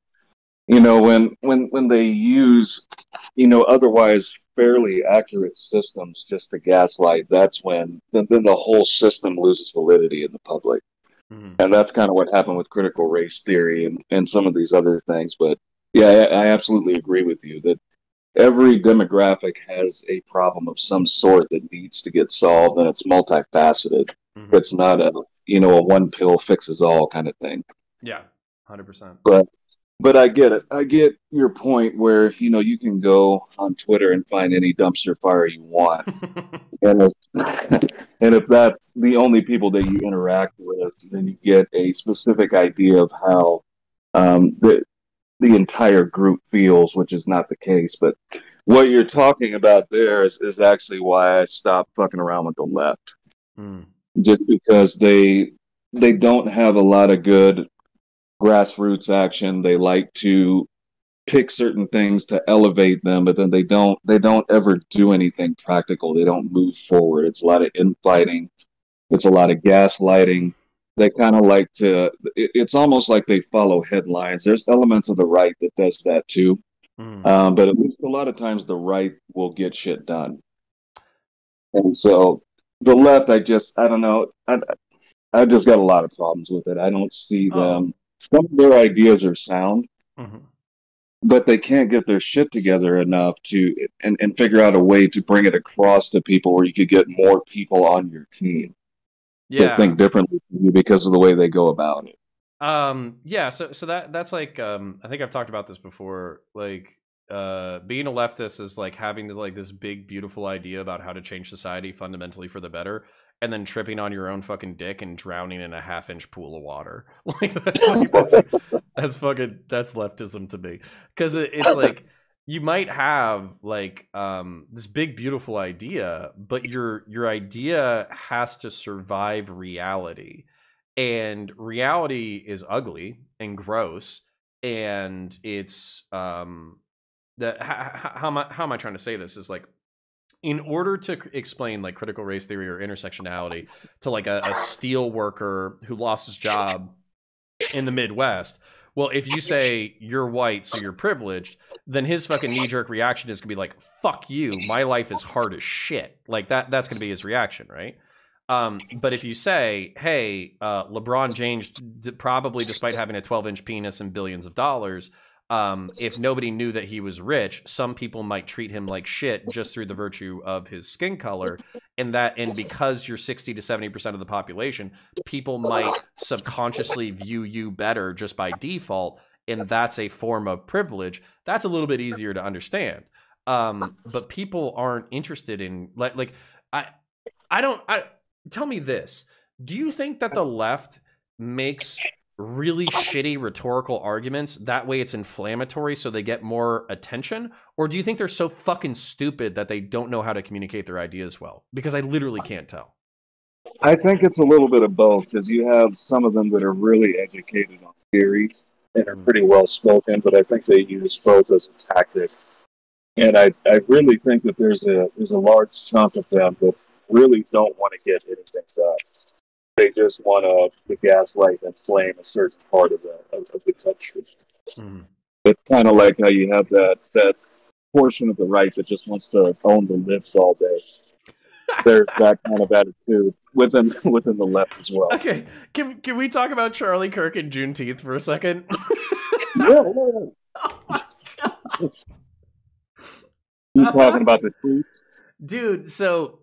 when they use otherwise fairly accurate systems just to gaslight, that's when then the whole system loses validity in the public. And that's kind of what happened with critical race theory and some of these other things. But yeah, I absolutely agree with you that every demographic has a problem of some sort that needs to get solved, and it's multifaceted. It's not a one pill fixes all kind of thing. Yeah, 100%. But I get it. I get your point where, you can go on Twitter and find any dumpster fire you want. and if that's the only people that you interact with, then you get a specific idea of how the entire group feels, which is not the case. But what you're talking about there is actually why I stopped fucking around with the left. Just because they don't have a lot of good grassroots action. They like to pick certain things to elevate them, but then they don't ever do anything practical. They don't move forward. It's a lot of infighting. It's a lot of gaslighting. They kind of like to, it's almost like they follow headlines. There's elements of the right that does that too. But at least a lot of times the right will get shit done. And so the left, I don't know. I just got a lot of problems with it. I don't see them. Some of their ideas are sound, but they can't get their shit together enough to and figure out a way to bring it across to people where you could get more people on your team to think differently from you because of the way they go about it. Yeah, so that's like I think I've talked about this before. Like being a leftist is like having this big beautiful idea about how to change society fundamentally for the better, and then tripping on your own fucking dick and drowning in a half-inch pool of water. That's fucking that's leftism to me. Because it's like you might have like this big beautiful idea, but your idea has to survive reality, and reality is ugly and gross, and it's that how am I trying to say this is like, in order to explain like critical race theory or intersectionality to like a steel worker who lost his job in the Midwest, well, if you say you're white so you're privileged, then his fucking knee-jerk reaction is gonna be like, fuck you, my life is hard as shit. Like that's gonna be his reaction, right? But if you say, hey, LeBron James, probably despite having a 12-inch penis and billions of dollars, if nobody knew that he was rich, some people might treat him like shit just through the virtue of his skin color. And because you're 60 to 70% of the population, people might subconsciously view you better just by default. And that's a form of privilege. That's a little bit easier to understand. But people aren't interested in I don't. Tell me this. Do you think that the left makes really shitty rhetorical arguments that way it's inflammatory so they get more attention? Or do you think they're so fucking stupid that they don't know how to communicate their ideas well? Because I literally can't tell. I think it's a little bit of both, because you have some of them that are really educated on theory and are pretty well spoken, but I think they use both as a tactic. And I really think that there's a large chunk of them that really don't want to get anything done. They just want to gaslight and flame a certain part of the country. Mm. It's kind of like how you have that portion of the right that just wants to own the libs all day. There's that kind of attitude within the left as well. Okay, can we talk about Charlie Kirk and Juneteenth for a second? Yeah. You talking about the tweet? Dude, so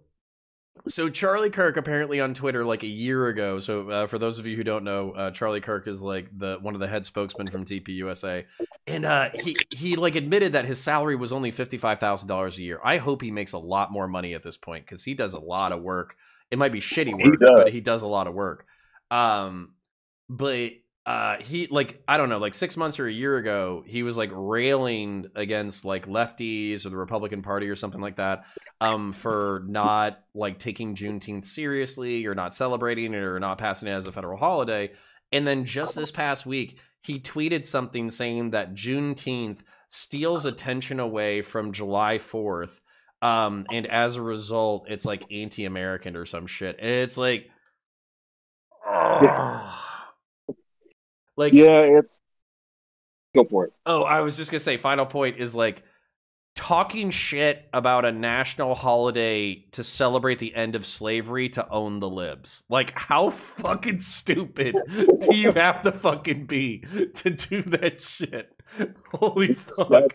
Charlie Kirk apparently on Twitter like a year ago. So for those of you who don't know, Charlie Kirk is like one of the head spokesmen from TPUSA, and he like admitted that his salary was only $55,000 a year. I hope he makes a lot more money at this point because he does a lot of work. It might be shitty work, but he does a lot of work. But he like, I don't know, like 6 months or a year ago, he was like railing against like lefties or the Republican Party or something like that, for not like taking Juneteenth seriously or not celebrating it or not passing it as a federal holiday. And then just this past week, he tweeted something saying that Juneteenth steals attention away from July 4th. And as a result, it's like anti-American or some shit. And it's like, oh. Like, yeah, it's go for it. Oh, I was just gonna say, final point is like talking shit about a national holiday to celebrate the end of slavery to own the libs. Like, how fucking stupid do you have to fucking be to do that shit? Holy fuck.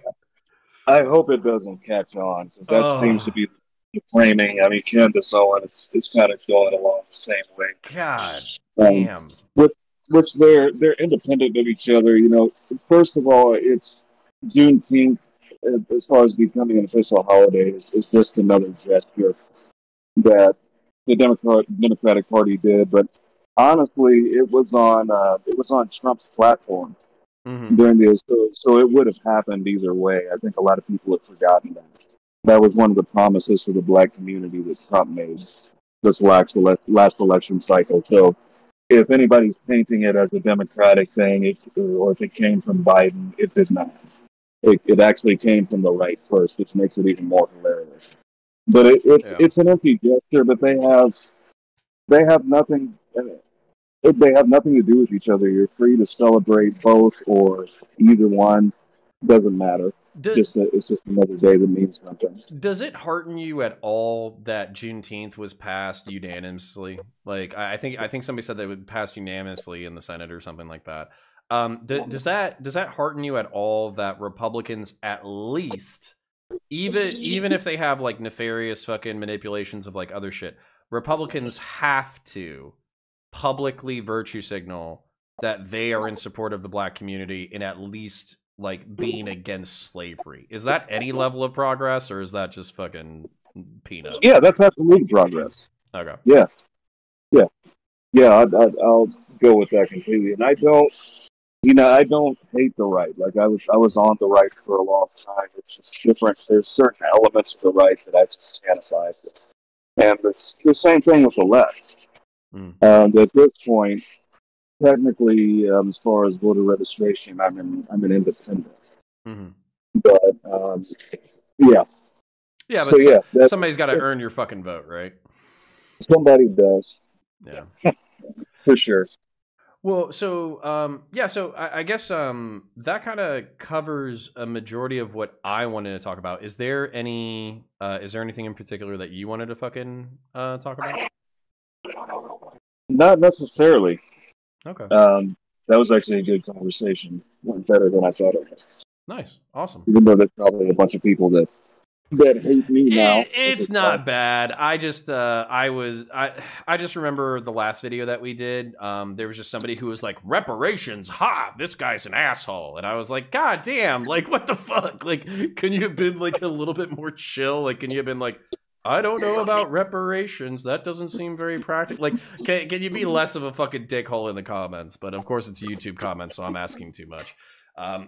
I hope it doesn't catch on, because that seems to be the framing. I mean, Candace Owen, it's kind of going along the same way. God damn. Which they're independent of each other. You know, first of all, it's Juneteenth, as far as becoming an official holiday, is just another gesture that the Democratic Party did. But honestly, it was on Trump's platform during the so it would have happened either way. I think a lot of people have forgotten that. That was one of the promises to the black community that Trump made this last election cycle. So if anybody's painting it as a Democratic thing, or if it came from Biden, it did not. It actually came from the right first, which makes it even more hilarious. But it's an empty gesture. But they have nothing. They have nothing to do with each other. You're free to celebrate both or either one. Doesn't matter. It's just another day that means something. Does it hearten you at all that Juneteenth was passed unanimously? Like, I think somebody said that it would pass unanimously in the Senate or something like that. Does that hearten you at all that Republicans, at least, even if they have like nefarious fucking manipulations of like other shit, Republicans have to publicly virtue signal that they are in support of the black community and at least like being against slavery. Is that any level of progress, or is that just fucking peanuts? Yeah, that's absolute progress. Okay. Yeah, yeah, yeah. I'll go with that completely. And I don't, I don't hate the right. Like I was on the right for a long time. It's just different. There's certain elements of the right that I just can't abide. And it's the same thing with the left. At this point, technically, as far as voter registration, I'm an independent. Mm-hmm. But yeah, yeah, but so, yeah, somebody's got to earn your fucking vote, right? Somebody does. Yeah, for sure. Well, so yeah, so I guess that kind of covers a majority of what I wanted to talk about. Is there anything in particular that you wanted to fucking talk about? Not necessarily. Okay. That was actually a good conversation. Went better than I thought it was. Nice. Awesome. Even though there's probably a bunch of people that hate me now. It's not bad. I just I just remember the last video that we did. There was just somebody who was like, reparations, ha, this guy's an asshole. And I was like, God damn, like what the fuck? Like, can you have been like a little bit more chill? Like, can you have been like, I don't know about reparations. That doesn't seem very practical. Like, can you be less of a fucking dickhole in the comments? But of course it's YouTube comments, so I'm asking too much. But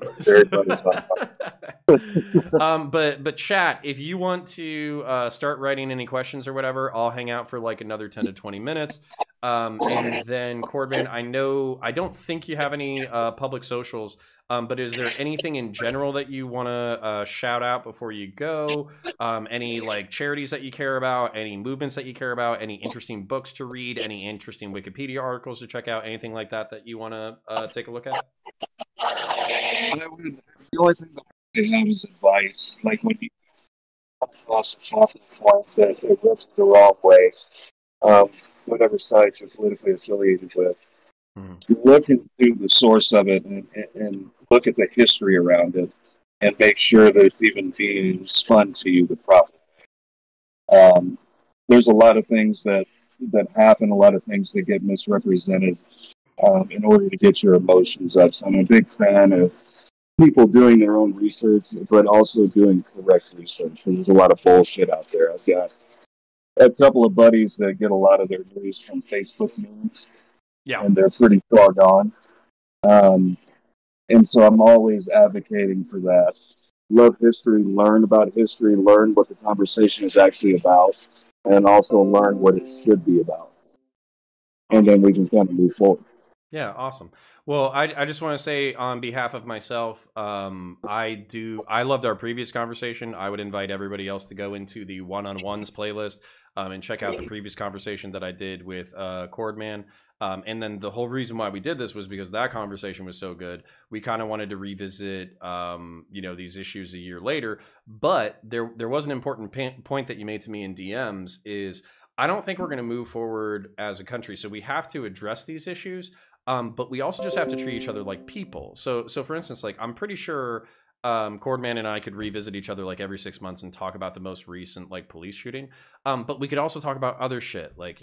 chat, if you want to start writing any questions or whatever, I'll hang out for like another 10 to 20 minutes. And then Chordman, I don't think you have any public socials, but is there anything in general that you want to shout out before you go? Any like charities that you care about, any movements that you care about, any interesting books to read, any interesting Wikipedia articles to check out, anything like that you want to take a look at? The only thing that I have is advice. Like when you come across a talking point that it rubs the wrong way, whatever side you're politically affiliated with, look into the source of it and look at the history around it and make sure that it's even being spun to you with profit. There's a lot of things that happen, a lot of things that get misrepresented in order to get your emotions up. So I'm a big fan of people doing their own research, but also doing correct research. There's a lot of bullshit out there. I've got a couple of buddies that get a lot of their news from Facebook news, and they're pretty doggone. And so I'm always advocating for that. Love history, learn about history, learn what the conversation is actually about, and also learn what it should be about. And then we can kind of move forward. Yeah, awesome. Well, I just want to say on behalf of myself, I loved our previous conversation. I would invite everybody else to go into the one-on-ones playlist and check out the previous conversation that I did with Chordman. And then the whole reason why we did this was because that conversation was so good. We kind of wanted to revisit, these issues a year later. But there was an important point that you made to me in DMs is I don't think we're going to move forward as a country. So we have to address these issues. But we also just have to treat each other like people. So for instance, like I'm pretty sure Chordman and I could revisit each other like every 6 months and talk about the most recent like police shooting. But we could also talk about other shit like,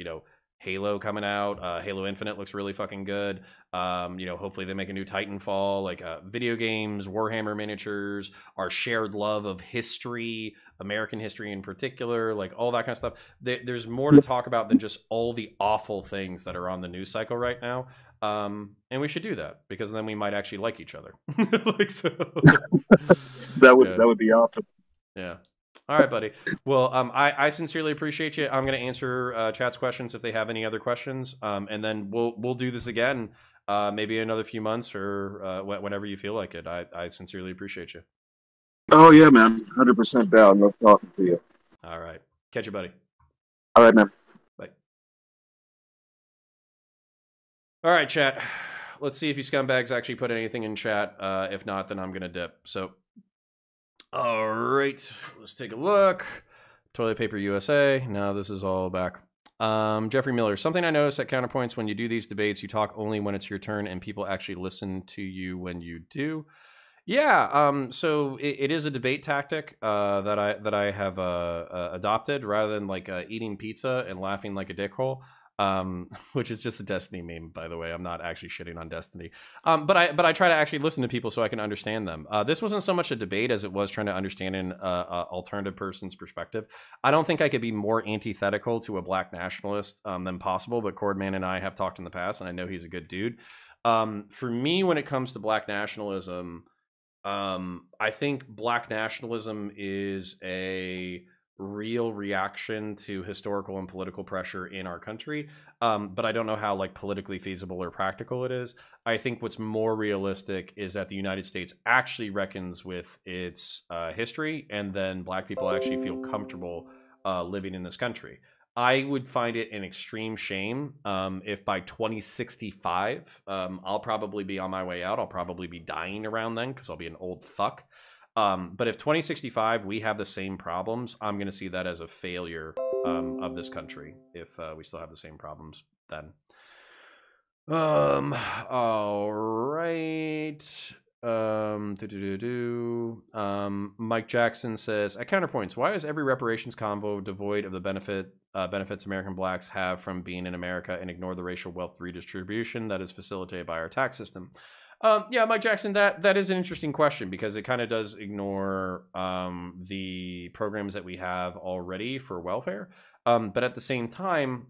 Halo coming out. Halo Infinite looks really fucking good. Hopefully they make a new Titanfall, like video games, Warhammer miniatures, our shared love of history, American history in particular, like all that kind of stuff. There's more to talk about than just all the awful things that are on the news cycle right now. And we should do that because then we might actually like each other. Like so. That would be awesome. Yeah. All right, buddy. Well, I sincerely appreciate you. I'm going to answer chat's questions if they have any other questions, and then we'll do this again, maybe in another few months or whenever you feel like it. I sincerely appreciate you. Oh yeah, man, 100% down. Love talking to you. All right, catch you, buddy. All right, man. Bye. All right, chat. Let's see if you scumbags actually put anything in chat. If not, then I'm going to dip. So. All right, let's take a look. Toilet Paper USA. No, this is all back. Jeffrey Miller. Something I noticed at Counterpoints when you do these debates, you talk only when it's your turn and people actually listen to you when you do. Yeah, so it is a debate tactic that I have adopted rather than like eating pizza and laughing like a dickhole. which is just a Destiny meme, by the way. I'm not actually shitting on Destiny, but I try to actually listen to people so I can understand them. This wasn't so much a debate as it was trying to understand an alternative person's perspective. I don't think I could be more antithetical to a black nationalist than possible, but Chordman and I have talked in the past, and I know he's a good dude. For me, when it comes to black nationalism, I think black nationalism is a real reaction to historical and political pressure in our country. But I don't know how like politically feasible or practical it is. I think what's more realistic is that the United States actually reckons with its history, and then black people actually feel comfortable living in this country. I would find it an extreme shame if by 2065, I'll probably be on my way out. I'll probably be dying around then because I'll be an old fuck. But if 2065 we have the same problems, I'm going to see that as a failure of this country if we still have the same problems then. All right. Mike Jackson says at Counterpoints, why is every reparations convo devoid of the benefits American blacks have from being in America and ignore the racial wealth redistribution that is facilitated by our tax system? Yeah, Mike Jackson, that is an interesting question because it kind of does ignore the programs that we have already for welfare. But at the same time,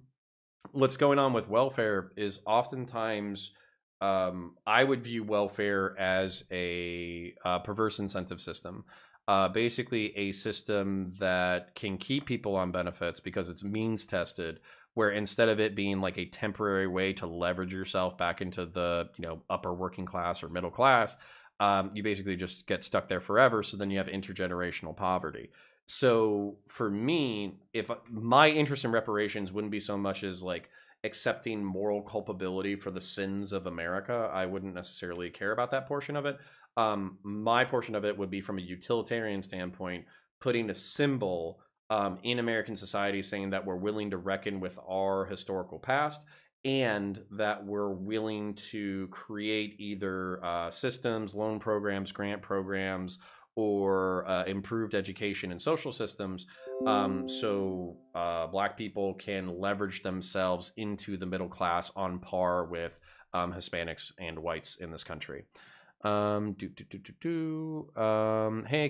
what's going on with welfare is oftentimes I would view welfare as a perverse incentive system. Basically, a system that can keep people on benefits because it's means tested, where instead of it being like a temporary way to leverage yourself back into the upper working class or middle class, you basically just get stuck there forever. So then you have intergenerational poverty. So for me, if my interest in reparations wouldn't be so much as like accepting moral culpability for the sins of America, I wouldn't necessarily care about that portion of it. My portion of it would be from a utilitarian standpoint, putting a symbol in American society saying that we're willing to reckon with our historical past and that we're willing to create either systems, loan programs, grant programs, or improved education and social systems so black people can leverage themselves into the middle class on par with Hispanics and whites in this country. Hey,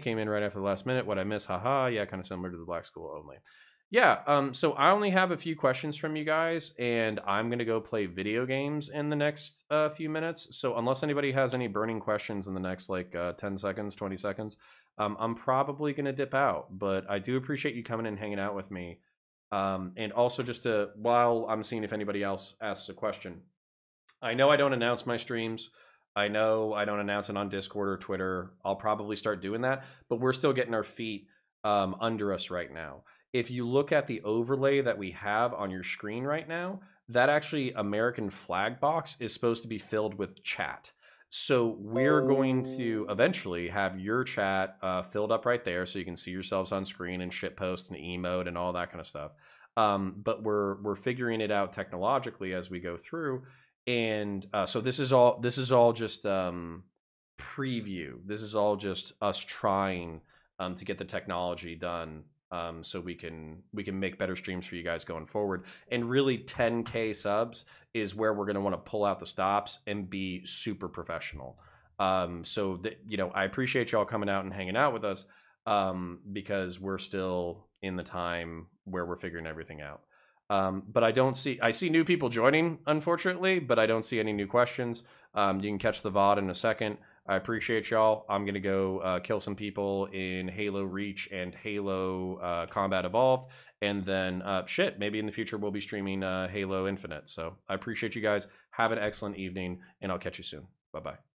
came in right after the last minute. What I miss? Haha. Yeah, kind of similar to the black school only. Yeah, so I only have a few questions from you guys, and I'm going to go play video games in the next few minutes. So unless anybody has any burning questions in the next, like, 10 seconds, 20 seconds, I'm probably going to dip out. But I do appreciate you coming and hanging out with me. And also just to, while I'm seeing if anybody else asks a question, I know I don't announce my streams. I know I don't announce it on Discord or Twitter. I'll probably start doing that, but we're still getting our feet under us right now. If you look at the overlay that we have on your screen right now, that actually American flag box is supposed to be filled with chat. So we're going to eventually have your chat filled up right there so you can see yourselves on screen and shitpost and emote and all that kind of stuff. But we're figuring it out technologically as we go through. And so this is all just preview. This is all just us trying to get the technology done so we can make better streams for you guys going forward. And really 10K subs is where we're going to want to pull out the stops and be super professional. So that, I appreciate y'all coming out and hanging out with us because we're still in the time where we're figuring everything out. But I see new people joining, unfortunately, but I don't see any new questions. You can catch the VOD in a second. I appreciate y'all. I'm going to go kill some people in Halo Reach and Halo Combat Evolved. And then, maybe in the future we'll be streaming Halo Infinite. So I appreciate you guys. Have an excellent evening, and I'll catch you soon. Bye-bye.